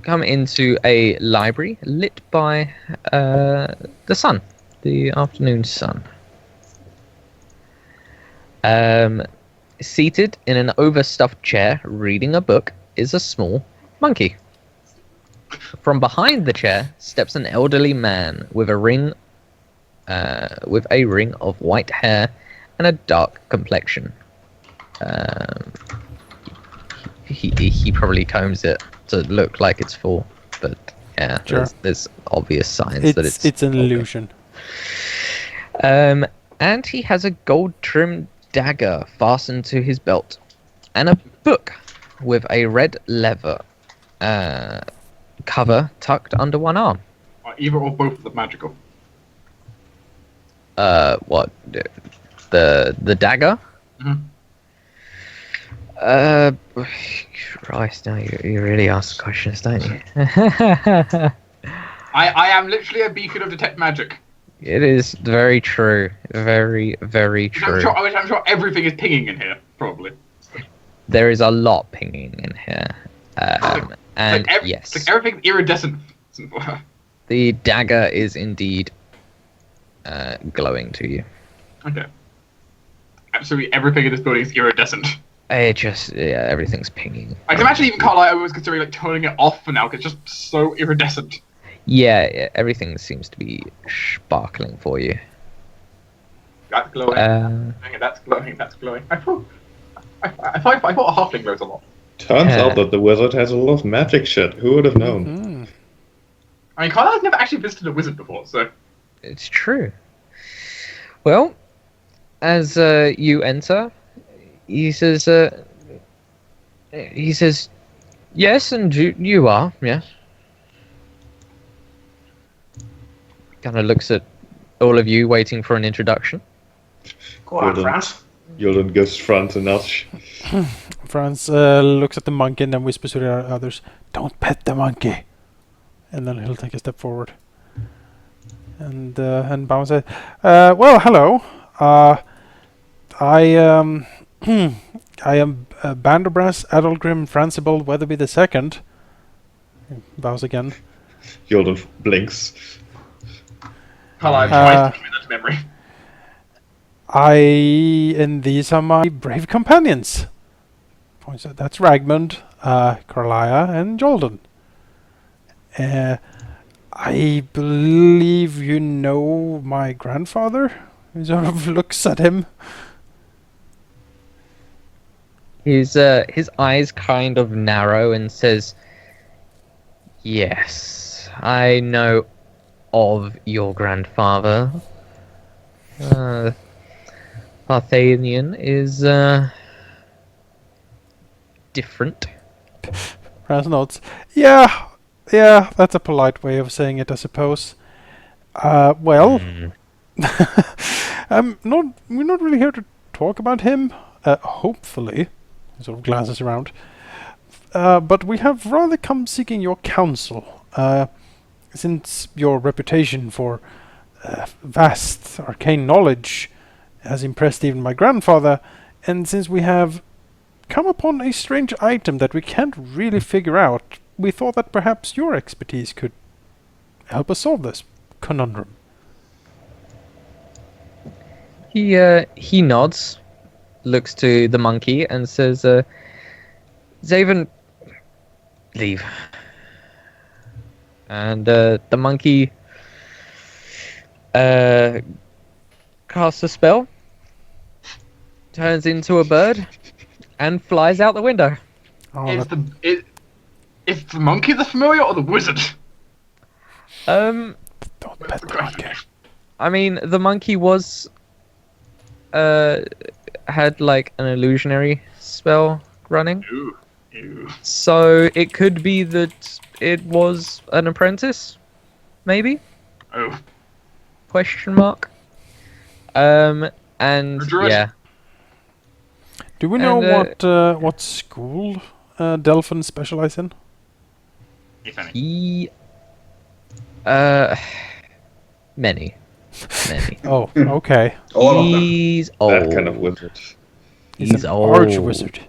come into a library lit by the sun, the afternoon sun. Seated in an overstuffed chair, reading a book, is a small monkey. From behind the chair steps an elderly man with a ring of white hair and a dark complexion. He probably combs it to look like it's full, but yeah, Sure. there's obvious signs that It's an older. illusion. And he has a gold-trimmed dagger fastened to his belt, and a book with a red leather cover tucked under one arm. Either or both of them magical. What? The dagger? Mhm. Christ, now you really ask questions, don't you? I am literally a beacon of detect magic. It is very true. Very, very Which true. I'm sure everything is pinging in here, probably. There is a lot pinging in here. And yes, It's like everything's iridescent. the dagger is indeed glowing to you. Okay. Absolutely everything in this building is iridescent. Everything's pinging. I can imagine even Karliah was considering like turning it off for now, 'cause it's just so iridescent. Yeah, everything seems to be sparkling for you. That's glowing. That's glowing. That's glowing. I thought a halfling glows a lot. Turns out that the wizard has a lot of magic shit. Who would have known? Mm. I mean, Karliah's never actually visited a wizard before, so. It's true. Well, as you enter, he says, yes, and you are, yes. Kind of looks at all of you waiting for an introduction. Go on, Franz. Jolgan gives Franz a nudge. Franz looks at the monkey and then whispers to the others, "Don't pet the monkey." And then he'll take a step forward. And Baum says, "Well, hello. I am Bandobras, Adalgrim, Franzibald, Weatherbee the second." Bows again. Jolgan blinks. Karliah tries to commit that to memory. And these are my brave companions. Points out that's Ragmund, Karliah, and Jolgan. I believe you know my grandfather? He sort of looks at him. His eyes kind of narrow and says, "Yes, I know of your grandfather. Parthenian is different." Franz nods. Yeah, that's a polite way of saying it, I suppose. Well, we're not really here to talk about him. Hopefully, he sort of glances around. But we have rather come seeking your counsel. Since your reputation for vast arcane knowledge has impressed even my grandfather, and since we have come upon a strange item that we can't really figure out, we thought that perhaps your expertise could help us solve this conundrum. He nods, looks to the monkey, and says, "Zaven, leave." And the monkey casts a spell, turns into a bird, and flies out the window. Oh, Is the monkey the familiar or the wizard? don't pet the monkey. I mean, the monkey was had like an illusionary spell running. Ooh. So it could be that it was an apprentice, maybe? Oh. Question mark. And Druid? yeah. Do we know what school Delphin specialize in? If any. He many. Oh, okay. All of them. He's old. That kind of wizard. He's an old. arch-wizard.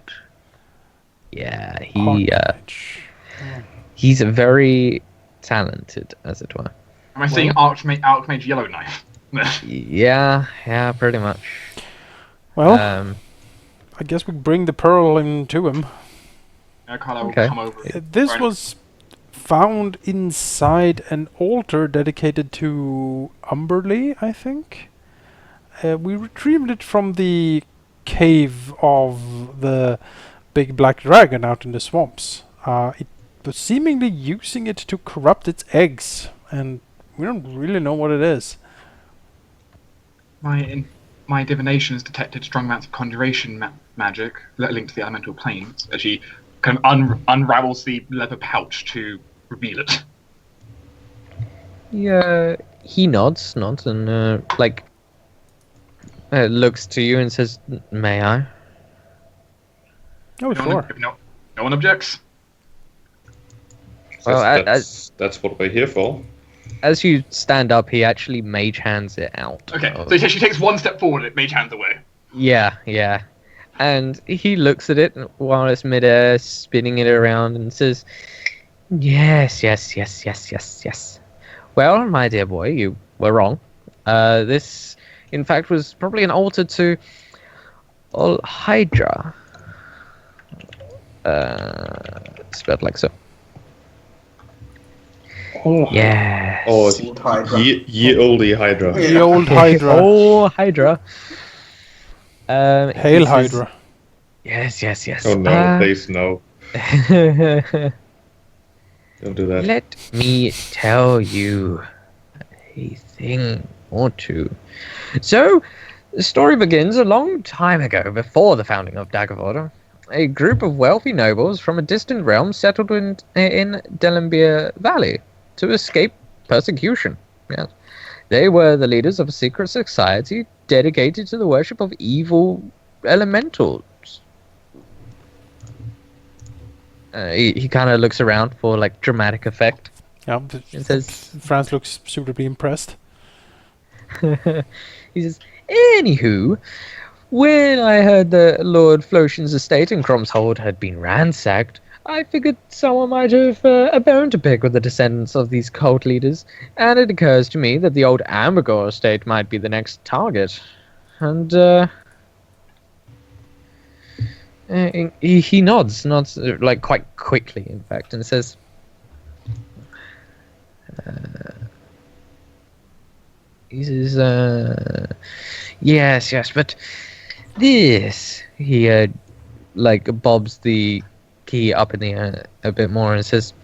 Yeah, He's he's very talented, as it were. Am I seeing Archmage Yellowknife? Yeah, pretty much. Well, I guess we bring the pearl into him. Karliah will Okay. come over. This Right. was found inside an altar dedicated to Umberlee, I think. We retrieved it from the cave of the big black dragon out in the swamps. It was seemingly using it to corrupt its eggs, and we don't really know what it is. My divination has detected strong amounts of conjuration magic linked to the elemental planes as she kind of unravels the leather pouch to reveal it. Yeah, he nods, and looks to you and says, "May I?" Oh, sure. If no one objects. Well, That's what we're here for. As you stand up, he actually mage hands it out. Okay, so she takes one step forward and it mage hands away. Yeah. And he looks at it while it's midair, spinning it around, and says, Yes. Well, my dear boy, you were wrong. This, in fact, was probably an altar to Hydra. Spelled like so. Oh, Yeah. Oh, Old Hydra. ye olde Hydra. Yeah. The old Hydra. Oh, Hydra. Hail Hydra. Yes. Oh no, please no. Don't do that. Let me tell you a thing or two. So, the story begins a long time ago, before the founding of Daggerwater. A group of wealthy nobles from a distant realm settled in Dragonspear Valley to escape persecution. Yes. They were the leaders of a secret society dedicated to the worship of evil elementals. He kind of looks around for like dramatic effect. Yeah, It says, Franz looks suitably impressed. he says, anywho, when I heard that Lord Floshin's estate in Cromshold had been ransacked, I figured someone might have a bone to pick with the descendants of these cult leaders, and it occurs to me that the old Ambergore estate might be the next target. And he nods like quite quickly, in fact, and says, he says, yes, but this, he like bobs the key up in the air a bit more and says,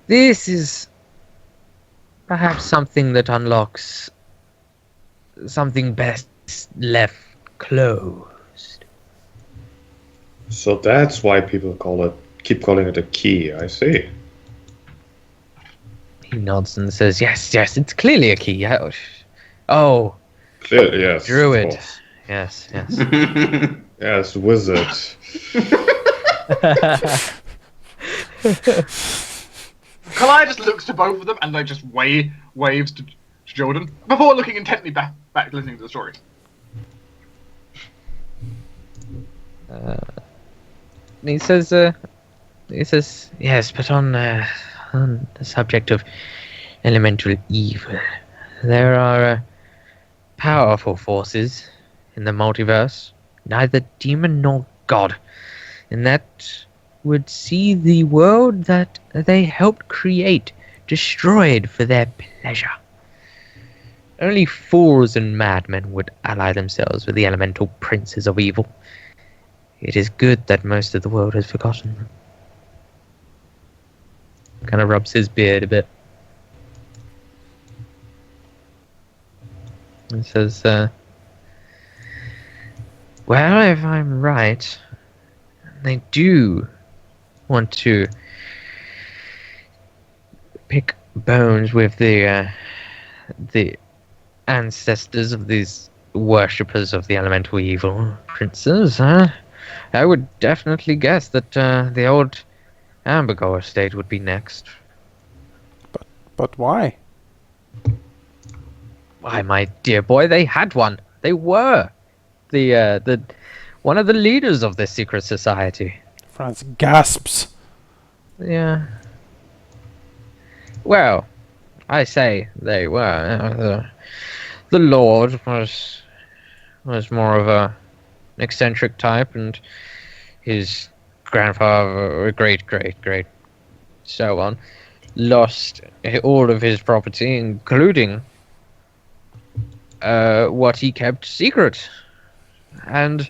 this is perhaps something that unlocks something best left closed. So that's why people keep calling it a key. I see. He nods and says, yes, it's clearly a key. Oh, Clearly, yes. of Druid. course. Yes. Yes, wizard. Karliah just looks to both of them and like just waves to Jordan before looking intently back listening to the story. He says, yes, but on the subject of elemental evil, there are powerful forces in the multiverse, neither demon nor god, and that would see the world that they helped create destroyed for their pleasure. Only fools and madmen would ally themselves with the elemental princes of evil. It is good that most of the world has forgotten them. Kind of rubs his beard a bit. And says, well, if I'm right, they do want to pick bones with the ancestors of these worshippers of the elemental evil princes, huh? I would definitely guess that the old Ambergore estate would be next. But why? Why, my dear boy, they had one. They were the one of the leaders of this secret society. Franz gasps. Yeah. Well, I say they were. The Lord was more of an eccentric type, and his grandfather, great, so on, lost all of his property, including what he kept secret. And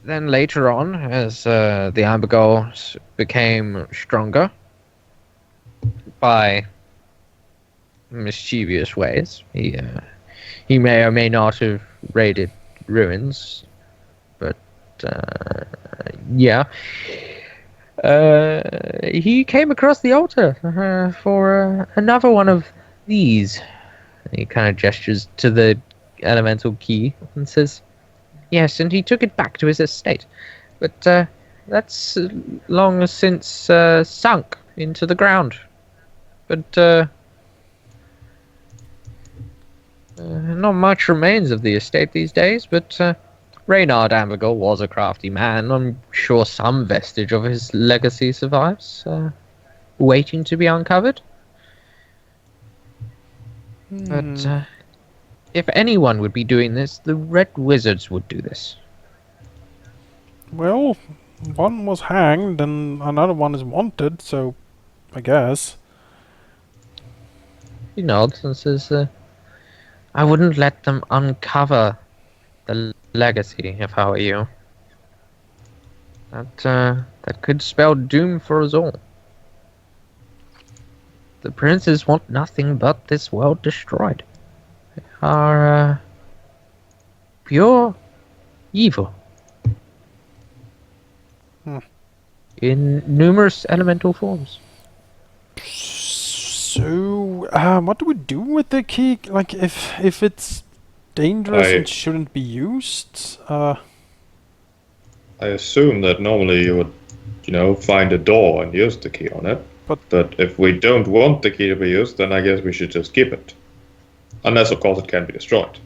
then later on, as the Ambergores became stronger by mischievous ways, he may or may not have raided ruins, but yeah, he came across the altar for another one of these. He kind of gestures to the elemental key and says, yes, and he took it back to his estate, but that's long since sunk into the ground. But not much remains of the estate these days, but Reynard Ambergore was a crafty man. I'm sure some vestige of his legacy survives, waiting to be uncovered. But if anyone would be doing this, the Red Wizards would do this. Well, one was hanged and another one is wanted, so I guess. He nods and says, I wouldn't let them uncover the legacy if I were you. That could spell doom for us all. The princes want nothing but this world destroyed. They are pure evil. In numerous elemental forms. So, what do we do with the key? Like, if it's dangerous and shouldn't be used? I assume that normally you would, find a door and use the key on it. But if we don't want the key to be used, then I guess we should just keep it. Unless, of course, it can be destroyed.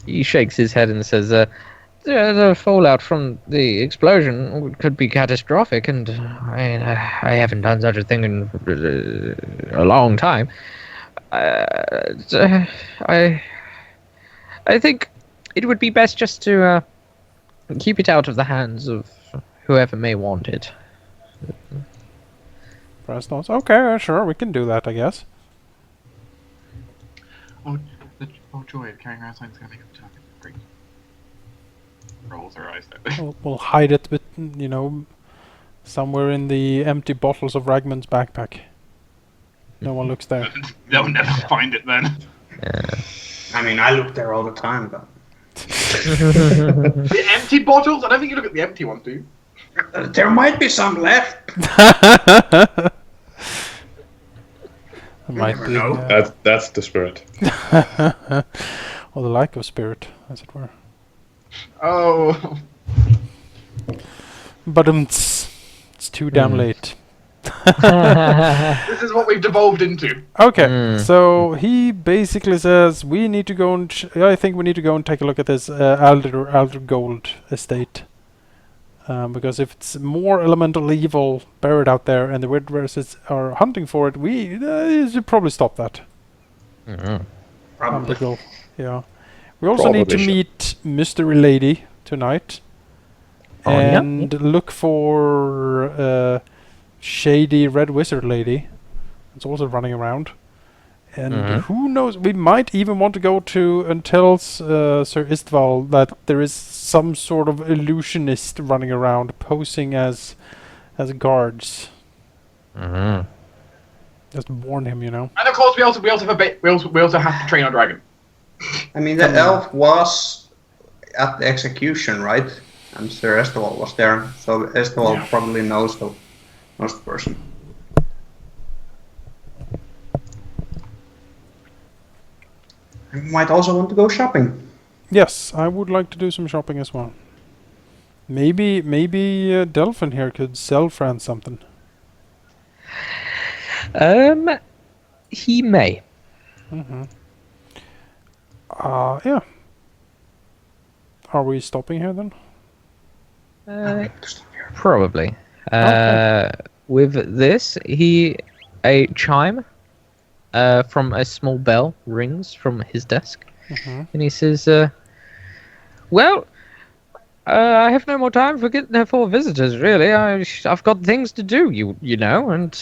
He shakes his head and says, the fallout from the explosion could be catastrophic, and I haven't done such a thing in a long time. I think it would be best just to keep it out of the hands of whoever may want it. Franz nods. Okay, sure, we can do that, I guess. Oh, joy of carrying around something that's gonna make a target. Great. Rolls her eyes though. We'll hide it, but somewhere in the empty bottles of Ragmund's backpack. No one looks there. They'll never find it then. I mean, I look there all the time, but... The empty bottles? I don't think you look at the empty ones, do you? There might be some left. Might never be, know. That's the spirit. or the lack of spirit, as it were. Oh. But it's too damn late. This is what we've devolved into. Okay, so he basically says we need to go and I think we need to go and take a look at this Alder Gold estate. Because if it's more elemental evil buried out there and the weird races are hunting for it, we should probably stop that. Probably. Yeah. We also need to meet Mystery Lady tonight. And look for Shady Red Wizard Lady. It's also running around. And who knows, we might even want to go to and tell Sir Istval that there is some sort of illusionist running around posing as guards. Just warn him, And of course, we also have to train our dragon. I mean, the elf was at the execution, right? And Sir Istval was there, so Istval probably knows the person. I might also want to go shopping. Yes, I would like to do some shopping as well. Maybe Delphin here could sell Franz something. He may. Yeah. Are we stopping here then? Probably. With this, a chime from a small bell rings from his desk, and he says, "Well, I have no more time for visitors. Really, I've got things to do. You know." And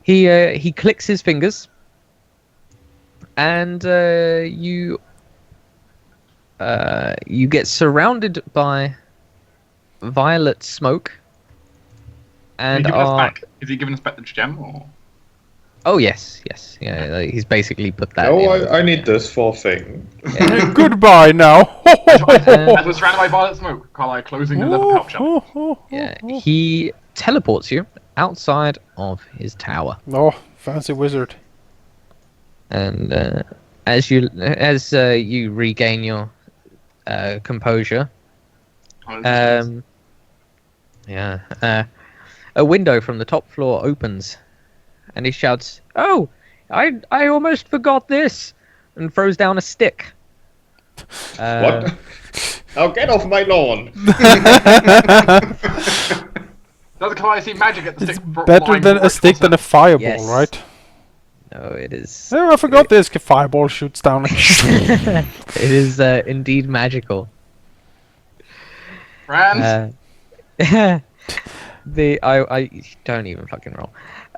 he clicks his fingers, and you get surrounded by violet smoke. And is he giving us back the gem or? Oh yes. Yeah, he's basically put that. I need this for thing. Yeah. Goodbye now. As we're surrounded by violet smoke, Karliah closing the leather pouch up. Yeah, he teleports you outside of his tower. Oh, fancy wizard! And as you regain your composure, a window from the top floor opens, and he shouts, "Oh, I almost forgot this," and throws down a stick. What? Now get off my lawn! Doesn't Karliah see magic at the stick? Better than a stick than a fireball, right? No, it is. Oh, I forgot this. Fireball shoots down. It is indeed magical. Franz. I don't even fucking roll.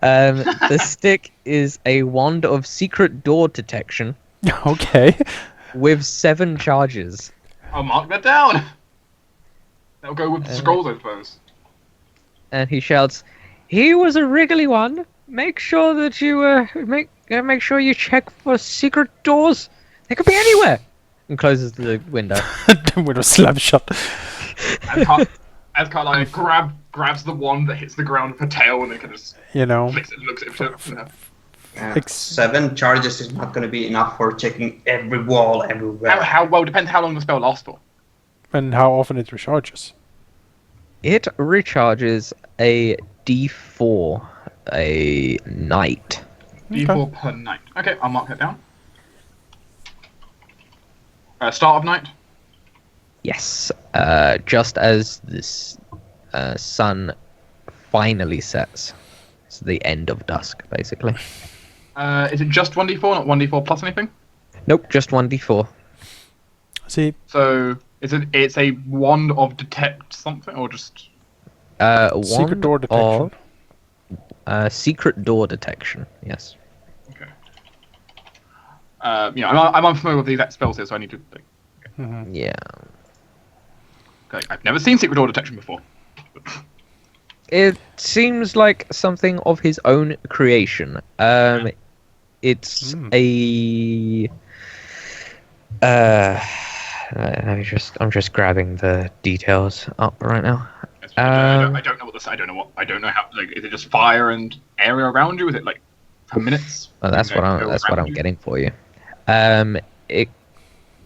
The stick is a wand of secret door detection Okay. with 7 charges. I'll mark that down. That'll go with the scrolls, I suppose. And he shouts, "He was a wriggly one. Make sure that you make sure you check for secret doors. They could be anywhere." And closes the window. The window slams shut. As Karliah grabs the wand that hits the ground with her tail and then kind of just You know. flicks it and looks at it. Yeah, 7 charges is not going to be enough for checking every wall everywhere. How well depends how long the spell lasts for. And how often it recharges. It recharges a D4 a night. D4 per night. Okay, I'll mark that down. Start of night. Yes. Just as this sun finally sets. It's the end of dusk, basically. Is it just 1d4, not 1d4 plus anything? Nope, just 1d4. See, So it's a wand of detect something, or just secret door detection. Secret door detection. Yes. okay. I'm unfamiliar with these spells here, so I need to. Yeah. Okay, I've never seen secret door detection before. It seems like something of his own creation. It's a. I'm just grabbing the details up right now. I don't know what this. I don't know how. Like, is it just fire and area around you? Is it like for minutes? Well, that's what I'm getting for you.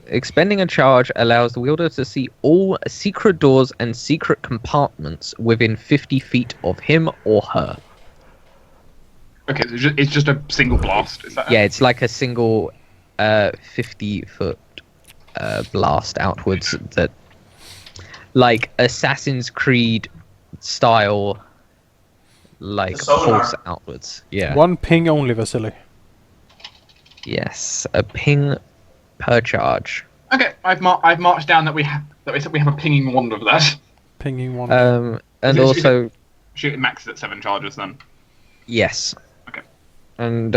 Expending a charge allows the wielder to see all secret doors and secret compartments within 50 feet of him or her. Okay, so it's just a single blast. Is that Yeah, it's like a single 50-foot blast outwards that, like Assassin's Creed style, like pulse outwards. Yeah. One ping only, Vasily. Yes, a ping per charge. Okay, I've marked down that we have a pinging wand of that. Pinging one. And also, Shoot, it maxes at 7 charges then. yes. Okay. And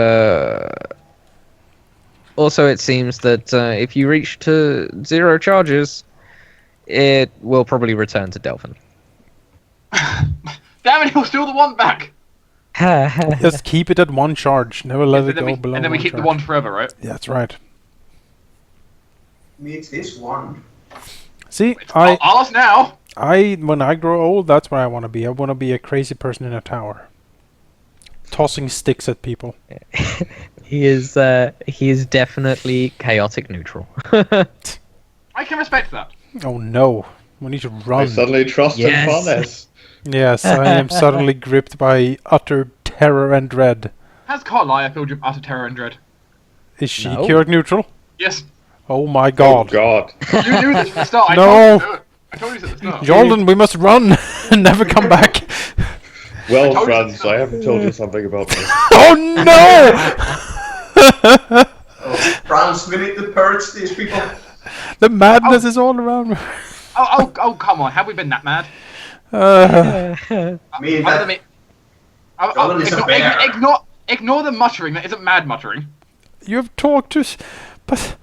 also, it seems that if you reach to 0 charges, it will probably return to Delphin. Damn it! He'll steal the wand back. Just keep it at 1 charge. Never let it go below. And then we 1 keep the charge. wand forever, right? Yeah, that's right. Means this one. See, I'll ask now. when I grow old, that's where I want to be. I want to be a crazy person in a tower, tossing sticks at people. He is definitely chaotic neutral. I can respect that. Oh no, we need to I run. suddenly trust Yes. in Franz. Yes, I am suddenly gripped by utter terror and dread. Has Karliah filled you with utter terror and dread? Is she No. chaotic neutral? Yes. Oh my Oh god. God. You knew this from the start. No. I told you this at the start. Jolgan, we must run and never come back. Well, told you Franz, this. I haven't told you something about this. Oh no! Franz, we need to purge these people. The madness is all around me. Oh, come on. Have we been that mad? I mean, that, Jolgan is a bear. Ignore the muttering. That isn't mad muttering. You have talked to, but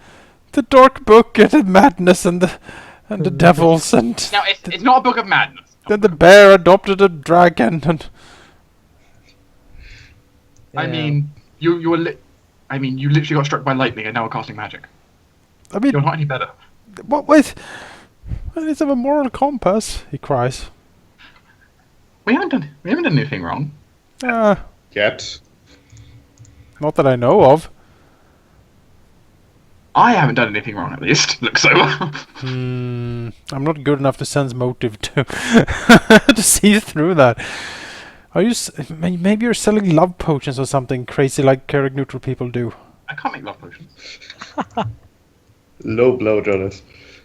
the dark book and the madness and the devils and Now, it's not a book of madness. then the bear adopted a dragon and I mean, you literally got struck by lightning and now are casting magic. I mean, You're not any better. what with? It's of a moral compass. He cries. We haven't done anything wrong. Yet. Not that I know of. I haven't done anything wrong, at least. Looks so. I'm not good enough to sense motive to to see through that. Are you? Maybe you're selling love potions or something crazy like cleric neutral people do. I can't make love potions. Low blow, Jonas.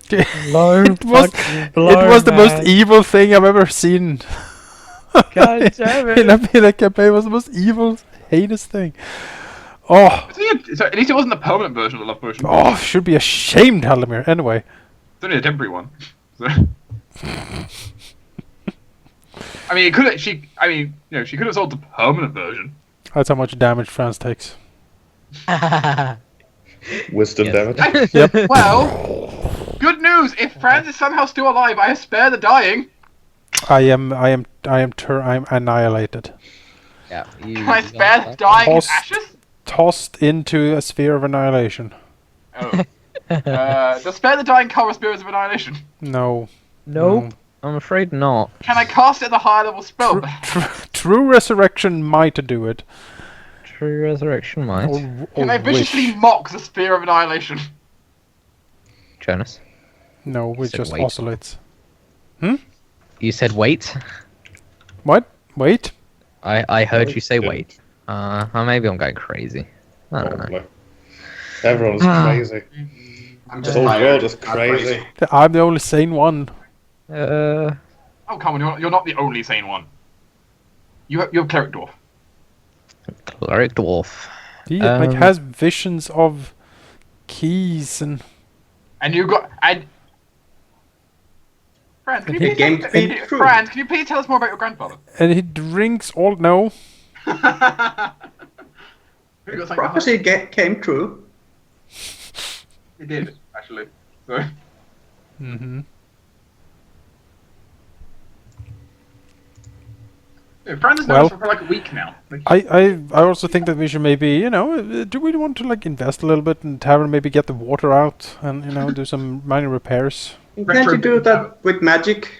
It was the most evil thing I've ever seen. God damn it. In a melee campaign, it was the most evil, heinous thing. Oh, So at least it wasn't the permanent version of the love potion. should be ashamed, Halldamir. Anyway, It's only a temporary one. So. I mean, it could. She could have sold the permanent version. That's how much damage Franz takes. Wisdom Yes. damage. Yep. Well, good news. If Franz is somehow still alive, I spare the dying. I'm annihilated. Yeah. Can I spare the dying in Tossed. ashes? Tossed into a sphere of annihilation. Oh. Does spare the dying cover spirits of annihilation? No. Nope. I'm afraid not. Can I cast it as a higher level spell? True resurrection might do it. True resurrection might. Or Can I viciously wish. mock the spear of annihilation? Jonas, No, it Said just wait. oscillates. you said wait. What? Wait? I heard you say Yeah. wait. Maybe I'm going crazy. I don't know. Probably. Everyone's crazy. I'm The just whole tired. world is I'm crazy. I'm the only sane one. Oh, come on, you're not the only sane one. You're Cleric Dwarf. Cleric Dwarf. He Um, has visions of keys and And you got... And... Franz, can you He please gained tell, faith through. Franz, can you please tell us more about your grandfather? he drinks all. No. Who got something Prophecy came true. It did, actually. So... Mm-hmm. Yeah, Franz has known Well, us for like a week now. Like, I also think that we should maybe, do we want to like invest a little bit in tavern, maybe get the water out and do some minor repairs? Can't you do that with magic?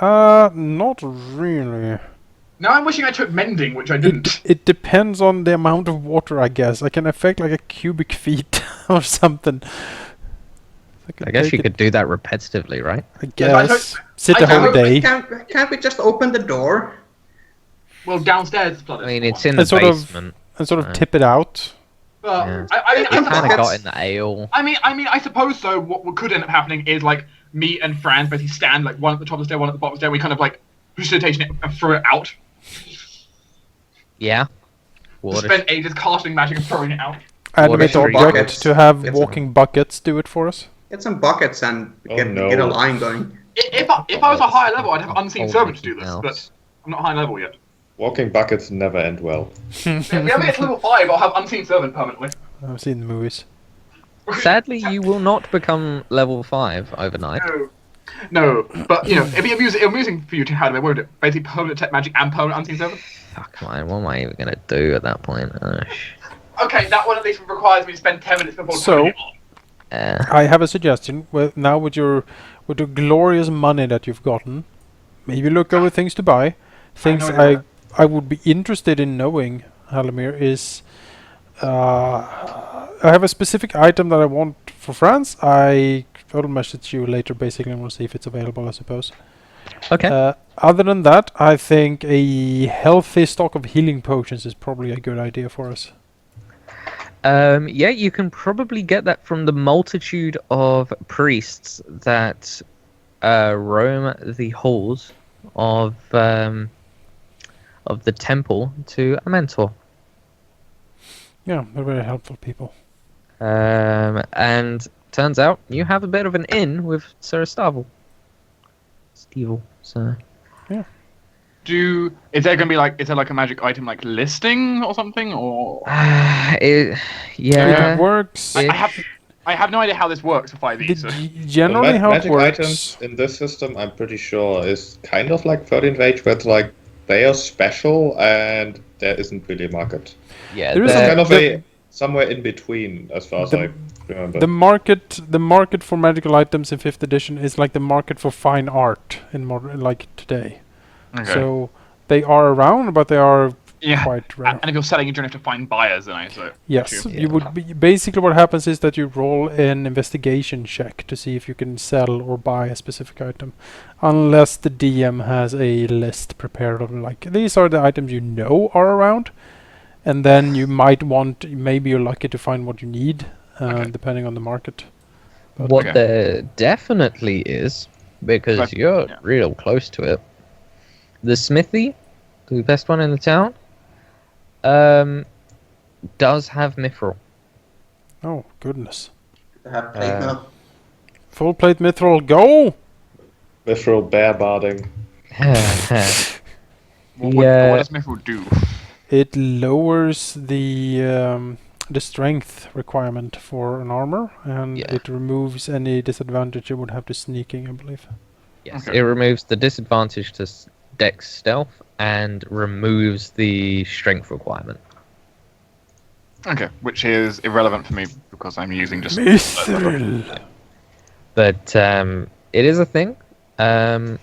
Not really. now I'm wishing I took mending, which I didn't. It depends on the amount of water, I guess. I can affect like a cubic feet or something. I guess take you it- could do that repetitively, right? I Yes, I guess. don't- Sit I the don't- whole day. Can't we just open the door? Well, downstairs is flooded. I mean, it's for in one. the And sort of- basement. And sort of Right. tip it out. But, Yeah. I Kind of Buckets. got in the ale. I suppose so. What could end up happening is like me and Franz basically stand like one at the top of the stair, one at the bottom of the stair. We kind of like precipitation it and throw it out. Yeah. Just Water. spend ages casting magic and throwing it out. Animate Water object buckets. to have Get some- walking buckets do it for us. Get some buckets and Oh, get no. a line going. If I was a higher level, I'd have unseen Hold servant to do anything this, else. but I'm not high level yet. Walking buckets never end well. If we ever get to level 5, I'll have unseen servant permanently. I've seen the movies. Sadly, you will not become level 5 overnight. No, but it'd be amusing for you to have it, won't it? Basically, permanent tech magic and permanent unseen servant. Fuck man, what am I even gonna do at that point? Okay, that one at least requires me to spend 10 minutes before So- turning it on. I have a suggestion. Now with your glorious money that you've gotten, maybe look over things to buy. Things know I would be interested in knowing, Halldamir, is I have a specific item that I want for Franz. I'll message you later basically and we'll see if it's available, I suppose. Okay. Other than that, I think a healthy stock of healing potions is probably a good idea for us. Yeah, you can probably get that from the multitude of priests that roam the halls of the temple to a mentor. Yeah, they're very helpful people. And turns out you have a bit of an in with Sir Stevel. So Is there gonna be like a magic item like listing or something, or it, It works. I have no idea how this works for 5e. So. Generally, how it magic works. items in this system, I'm pretty sure, is kind of like 13th Age, where it's like they are special and there isn't really a market. yeah, There is It's a- kind of the- somewhere in between, as far as I remember. The market for magical items in 5th edition is like the market for fine art in modern, like today. Okay. So they are around, but they are yeah. quite rare. And if you're selling, you don't have to find buyers, then I so. Yes, True. you would be, basically what happens is that you roll an investigation check to see if you can sell or buy a specific item, unless the DM has a list prepared of like these are the items you know are around, and then you might want, maybe you're lucky to find what you need, Okay. depending on the market. But what Okay. there definitely is, because But- you're yeah. real close to it. The smithy, the best one in the town, does have mithril. oh goodness, To have plate mail. full plate mithril, go! Mithril bear barding. What does Mithril do? It lowers the strength requirement for an armor, and Yeah. it removes any disadvantage you would have to sneaking, I believe. Yes, Okay. it removes the disadvantage to Dex stealth and removes the strength requirement. Okay, which is irrelevant for me because I'm using just. Mithril! But it is a thing. But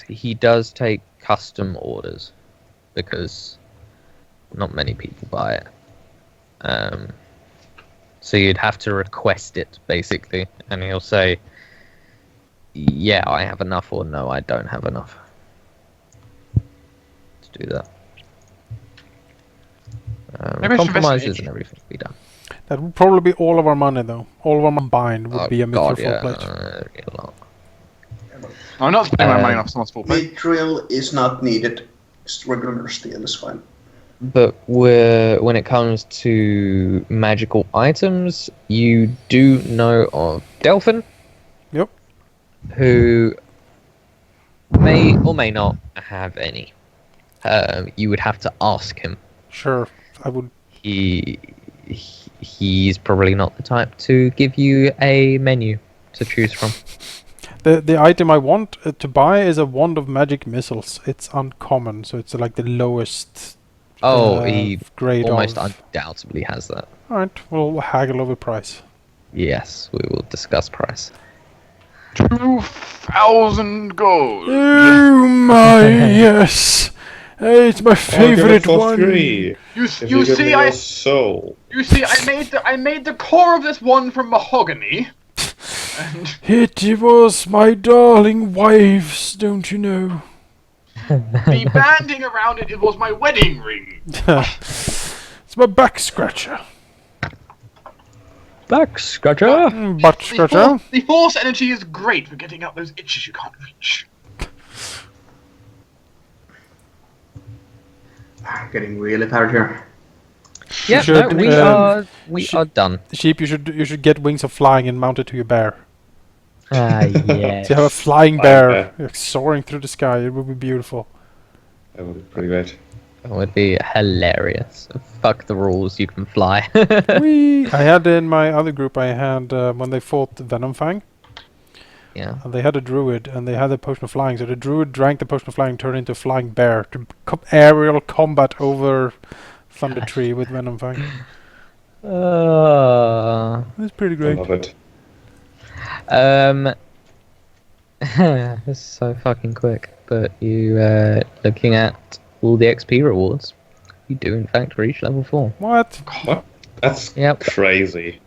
he does take custom orders because not many people buy it. So you'd have to request it basically, and he'll say, "Yeah, I have enough," or "No, I don't have enough." To do that. Maybe I should Compromises investigate. and everything be done. That would probably be all of our money, though. All of our combined would be a Mithril God, full yeah, plate. a lot. I'm not spending my money off someone's full plate. Mithril is not needed. Just regular steel is fine. But when it comes to magical items, you do know of Delphin. Yep. Who may or may not have any. You would have to ask him. Sure, I would. He's probably not the type to give you a menu to choose from. The item I want to buy is a wand of magic missiles. It's uncommon, so it's like the lowest He grade almost of. undoubtedly has that. Alright, we'll haggle over price. Yes, we will discuss price. 2,000 gold. Oh my yes! It's my favorite for one. free. You If see, give me your I soul. made the core of this one from mahogany. And It was my darling wife's, don't you know? the banding around it was my wedding ring. It's my back scratcher. Back scratcher. Butt scratcher. The force energy is great for getting out those itches you can't reach. Getting really tired here. Yeah, should, we are done. Sheep, you should get wings of flying and mount it to your bear. Yes. So you have a flying Flying bear soaring through the sky. It would be beautiful. That would be pretty great. That would be hilarious. Fuck the rules, you can fly. Whee! I had in my other group, I had when they fought the Venomfang, Yeah. and they had a druid, and they had the potion of flying. So the druid drank the potion of flying, turned into a flying bear to aerial combat over Thunder Tree with Venomfang. It's pretty I great. love it. It's so fucking quick. But you looking at all the XP rewards, you do in fact reach level 4. What? What? That's Yep. crazy.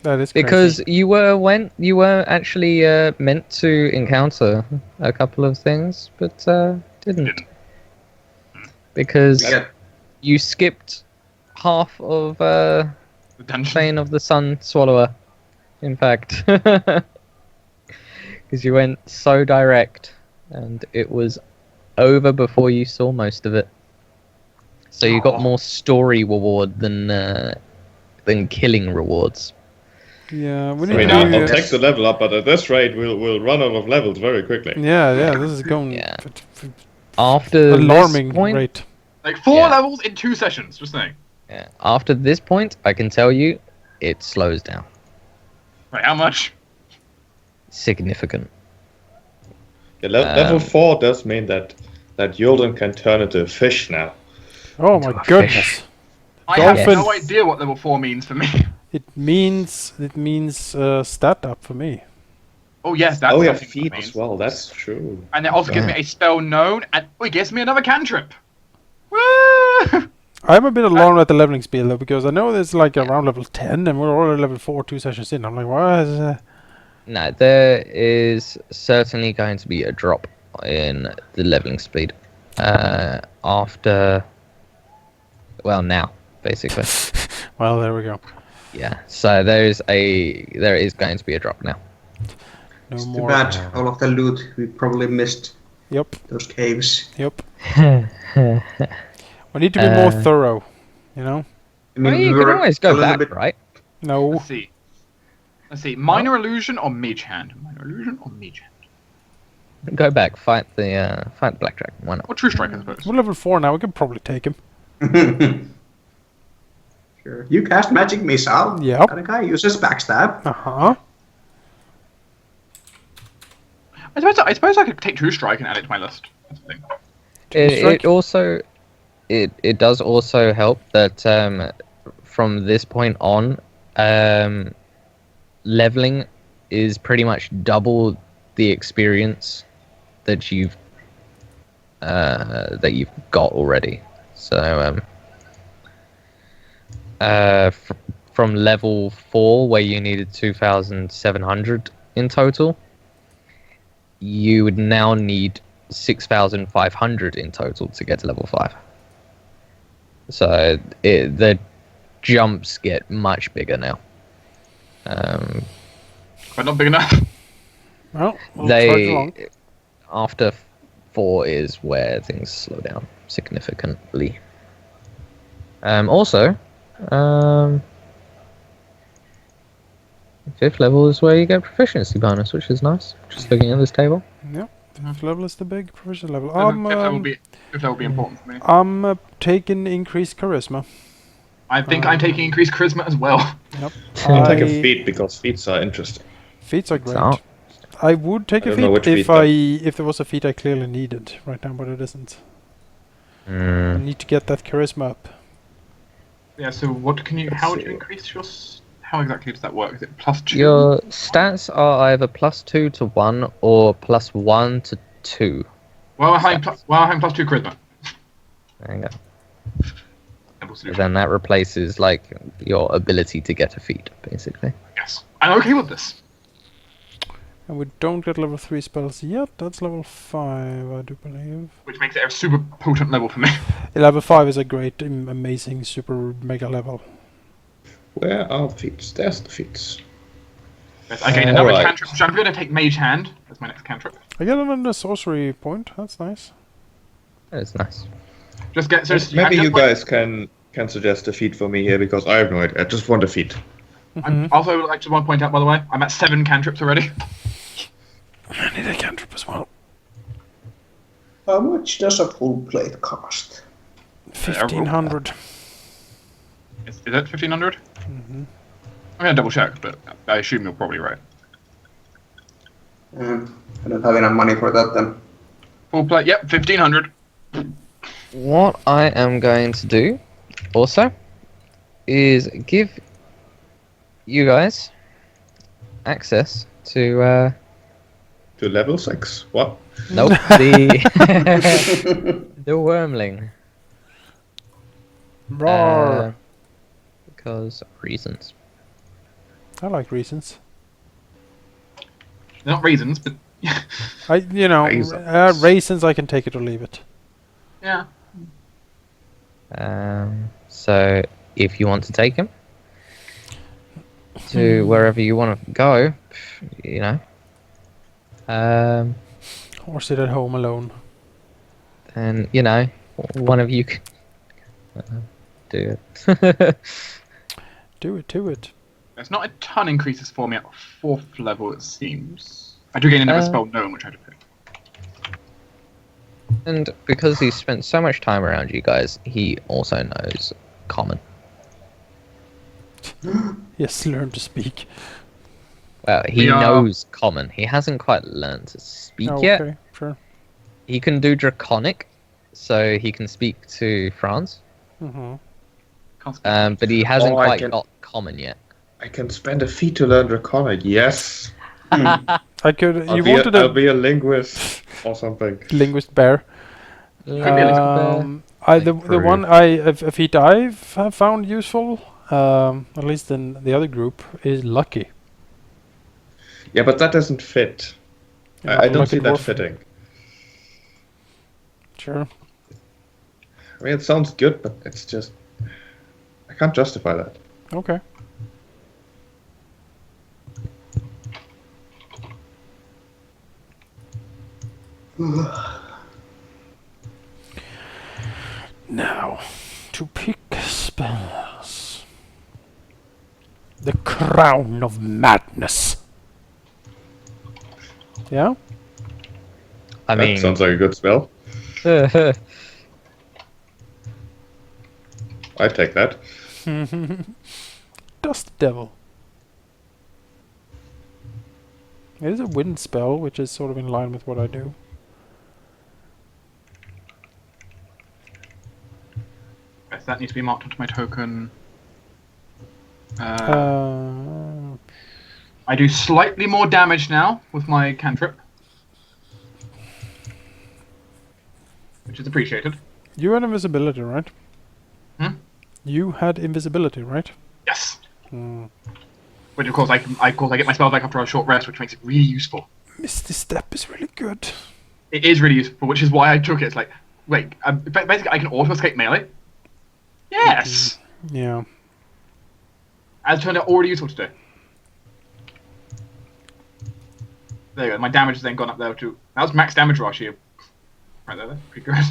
That is crazy. Because you were actually meant to encounter a couple of things, but didn't. Because Yeah. you skipped half of The dungeon. Bane of the Sun Swallower, in fact. Because you went so direct, and it was over before you saw most of it. So you got more story reward than killing rewards. Yeah, we I need mean, to I'll do. take the level up, but at this rate, we'll run out of levels very quickly. Yeah, this is going Yeah. After alarming this point, rate. Like 4 Yeah. levels in 2 sessions, just saying. yeah, after this point, I can tell you, it slows down Right, how much? significant. Yeah, level 4 does mean that Jolgan can turn into a fish now. Oh my a goodness! fish. I have Dolphin. no idea what level 4 means for me. It means stat up for me. Oh yes, that's Oh yeah, something feet that as means. well. That's true. And it also gives me Yeah. a spell known, and it gives me another cantrip. Woo! I'm a bit alarmed at the leveling speed though, because I know there's like around level 10 and we're already level 4 2 sessions in. I'm like, why is No, there is certainly going to be a drop in the leveling speed after. Well, now basically. Well, there we go. Yeah. So there is going to be a drop now. No It's too more. bad. All of the loot we probably missed. Yep, Those caves. yep. We need to be more thorough, you know? I mean, Well, you we can were always a go little back, bit. right? No. Let's see. Minor illusion or mage hand? Minor illusion or mage hand? Go back, fight the black dragon. Why not? Or True Strike, I suppose. We're level 4 now. We can probably take him. Sure. You cast magic missile. Yep. And a guy uses backstab. I suppose I could take True Strike and add it to my list. That's the thing. It also it does also help that from this point on, leveling is pretty much double the experience that you've got already. So from level 4, where you needed 2,700 in total, you would now need 6,500 in total to get to level 5. So the jumps get much bigger now. But not big enough. Well, we'll trudge along. After 4 is where things slow down significantly. Also, 5th level is where you get proficiency bonus, which is nice. Just looking at this table. Yep. 5th level is the big provision level. If that would be important for me. I'm taking increased charisma. I think I'm taking increased charisma as well. Yep. I'll take a feat because feats are interesting. Feats are great. So- I would take I a don't know feat which feat if there was a feat I clearly needed right now, but it isn't. I Mm. need to get that charisma up. Yeah. So what can you? How would you increase your? How exactly does that work? Is it +2? Your stats are either +2 to 1 or +1 to 2. Well, I'm having +2 charisma. There you go. Double solution. Then that replaces like your ability to get a feat, basically. Yes, I'm okay with this. And we don't get level 3 spells yet. That's level 5, I do believe. Which makes it a super potent level for me. Level 5 is a great, amazing, super mega level. Where are feats? There's the feats. Yes, I gain another Alright. cantrip, so I'm going to take Mage Hand as my next cantrip. I get another sorcery point. That's nice. That is nice. Just get. So Maybe I'm you just guys can suggest a feat for me here because I have no idea. I just want a feat. I also would like to point out, by the way, I'm at 7 cantrips already. I need a cantrip as well. How much does a full plate cost? 1,500. Is it 1,500? Mhm. I'm going to double check, but I assume you're probably right. I don't have enough money for that then. Full plate, yep, 1,500. What I am going to do also is give you guys access to To level 6. What? nope, the wormling. Roar! Because reasons. I like reasons. They're not raisins, but Raisins. Raisins I can take it or leave it. yeah. So if you want to take him to wherever you want to go, you know, Or sit at home alone. then you know, one of you can do it. Do it. There's not a ton increases for me at 4th level, it seems. I do gain another spell Gnome, which I had to pick. And because he's spent so much time around you guys, he also knows common. Yes, learn to speak. Well, he knows common. He hasn't quite learned to speak yet. Okay, sure. He can do draconic, so he can speak to Franz. Mm-hmm. But he hasn't Oh, I quite can- got common yet. I can spend a feat to learn Draconic. Yes. I could. I'll You be a linguist or something. linguist bear. A feat I've have found useful, at least in the other group, is lucky. Yeah, but that doesn't fit. I don't Lucky see that dwarf. fitting. Sure. I mean, it sounds good, but it's just... I can't justify that. Okay. Now, to pick spells. The Crown of Madness. Yeah? I That mean, sounds like a good spell. I take that. Dust Devil. It is a wind spell, which is sort of in line with what I do. Yes, that needs to be marked onto my token. I do slightly more damage now with my cantrip, which is appreciated. You had invisibility, right? Hmm? You had invisibility, right? Yes. Mm. Which of course I get my spell back after a short rest, which makes it really useful. Misty Step is really good. It is really useful, which is why I took it. It's like, wait, basically I can auto escape melee. Yes. Yeah. As turned out, already useful today. There you go. My damage has then gone up there too. That was max damage rush here. Right there. Pretty good.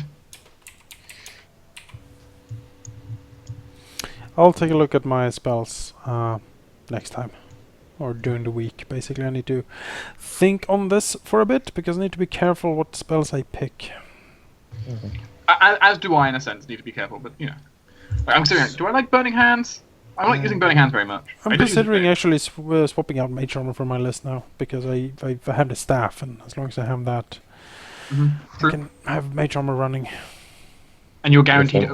I'll take a look at my spells next time. Or during the week, basically. I need to think on this for a bit, because I need to be careful what spells I pick. As do I, in a sense, need to be careful, but, you know. Like, I'm considering, do I like Burning Hands? I'm not using Burning Hands very much. I'm considering actually swapping out Mage Armor from my list now, because I have the staff, and as long as I have that, I can have Mage Armor running. And you're guaranteed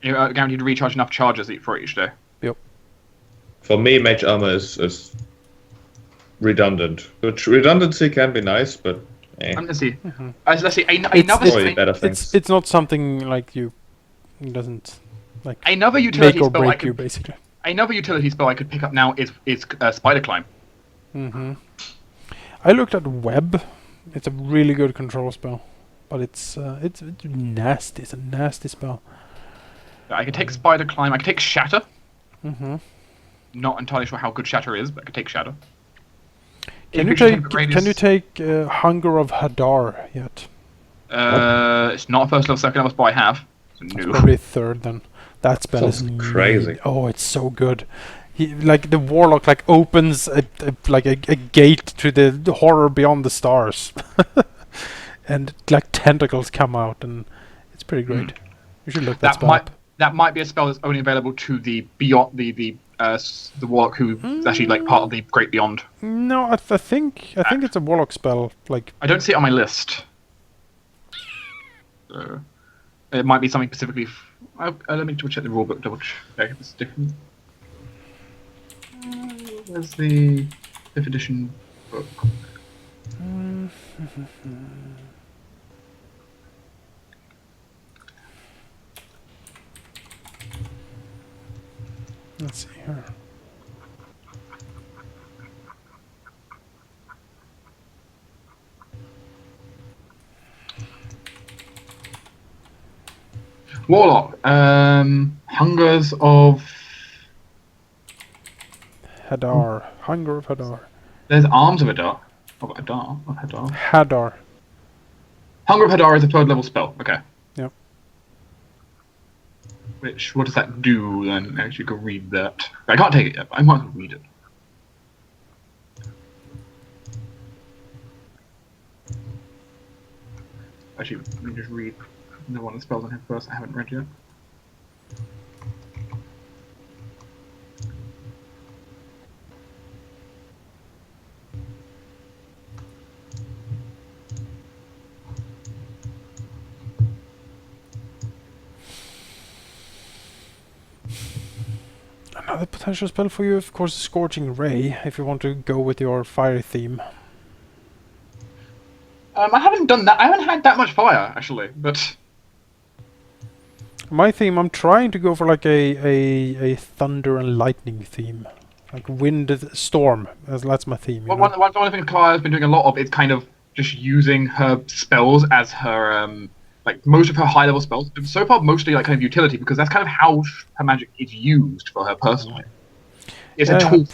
you're guaranteed to recharge enough charges for each day. Yep. For me, Mage Armor is redundant. Which redundancy can be nice, but Let's see. Mm-hmm. Let's see. probably better things. It's not something like you. It doesn't like Another utility make or spell I break could, you, basically. Another utility spell I could pick up now is Spider Climb. Mm-hmm. I looked at Web. It's a really good control spell, but it's nasty. It's a nasty spell. I could take Spider Climb. I could take Shatter. Mm-hmm. Not entirely sure how good Shatter is, but I could take Shatter. Can you take Hunger of Hadar yet? It's not a first level, second level spell I have. So It's no. probably third then. That spell is crazy. Oh, it's so good. Like the Warlock opens a gate to the horror beyond the stars, and like tentacles come out, and it's pretty great. You should look that spell up. That might be a spell that's only available to the beyond the Warlock who's actually like part of the Great Beyond. No, I think it's a Warlock spell. Like I don't see it on my list. So it might be something specifically. Let me double check the rulebook. Double check if it's different. Where's the 5th edition book? let's see here. Warlock. Hungers of Hadar. Hunger of Hadar. There's Arms of Hadar. Of Hadar. Hadar. Hunger of Hadar is a 3rd level spell. Okay. Yep. What does that do then? I actually go read that. I can't take it yet, but I might as well read it. Actually, let me just read the one of the spells on here first. I haven't read yet. Another potential spell for you, of course, is Scorching Ray, if you want to go with your fire theme. I haven't done that. I haven't had that much fire actually, but My theme, I'm trying to go for like a thunder and lightning theme, like wind storm. That's my theme. one of the things Karliah's been doing a lot of is kind of just using her spells as her like most of her high level spells. So far, mostly like kind of utility, because that's kind of how her magic is used for her personally. It's a tool.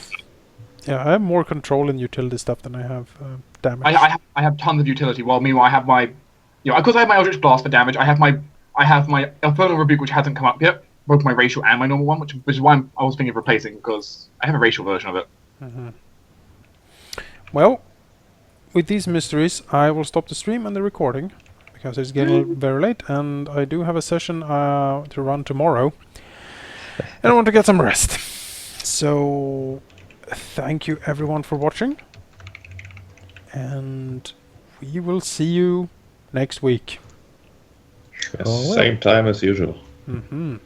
Yeah, I have more control in utility stuff than I have damage. I have tons of utility. While meanwhile, I have my, because I have my Eldritch Blast for damage. I have my Infernal Rebuke, which hasn't come up yet. Both my racial and my normal one, which is why I was thinking of replacing, because I have a racial version of it. Mm-hmm. Well, with these mysteries, I will stop the stream and the recording because it's getting very late, and I do have a session to run tomorrow, and I want to get some rest. So, thank you everyone for watching, and we will see you next week. Yes, same time as usual. Mm-hmm.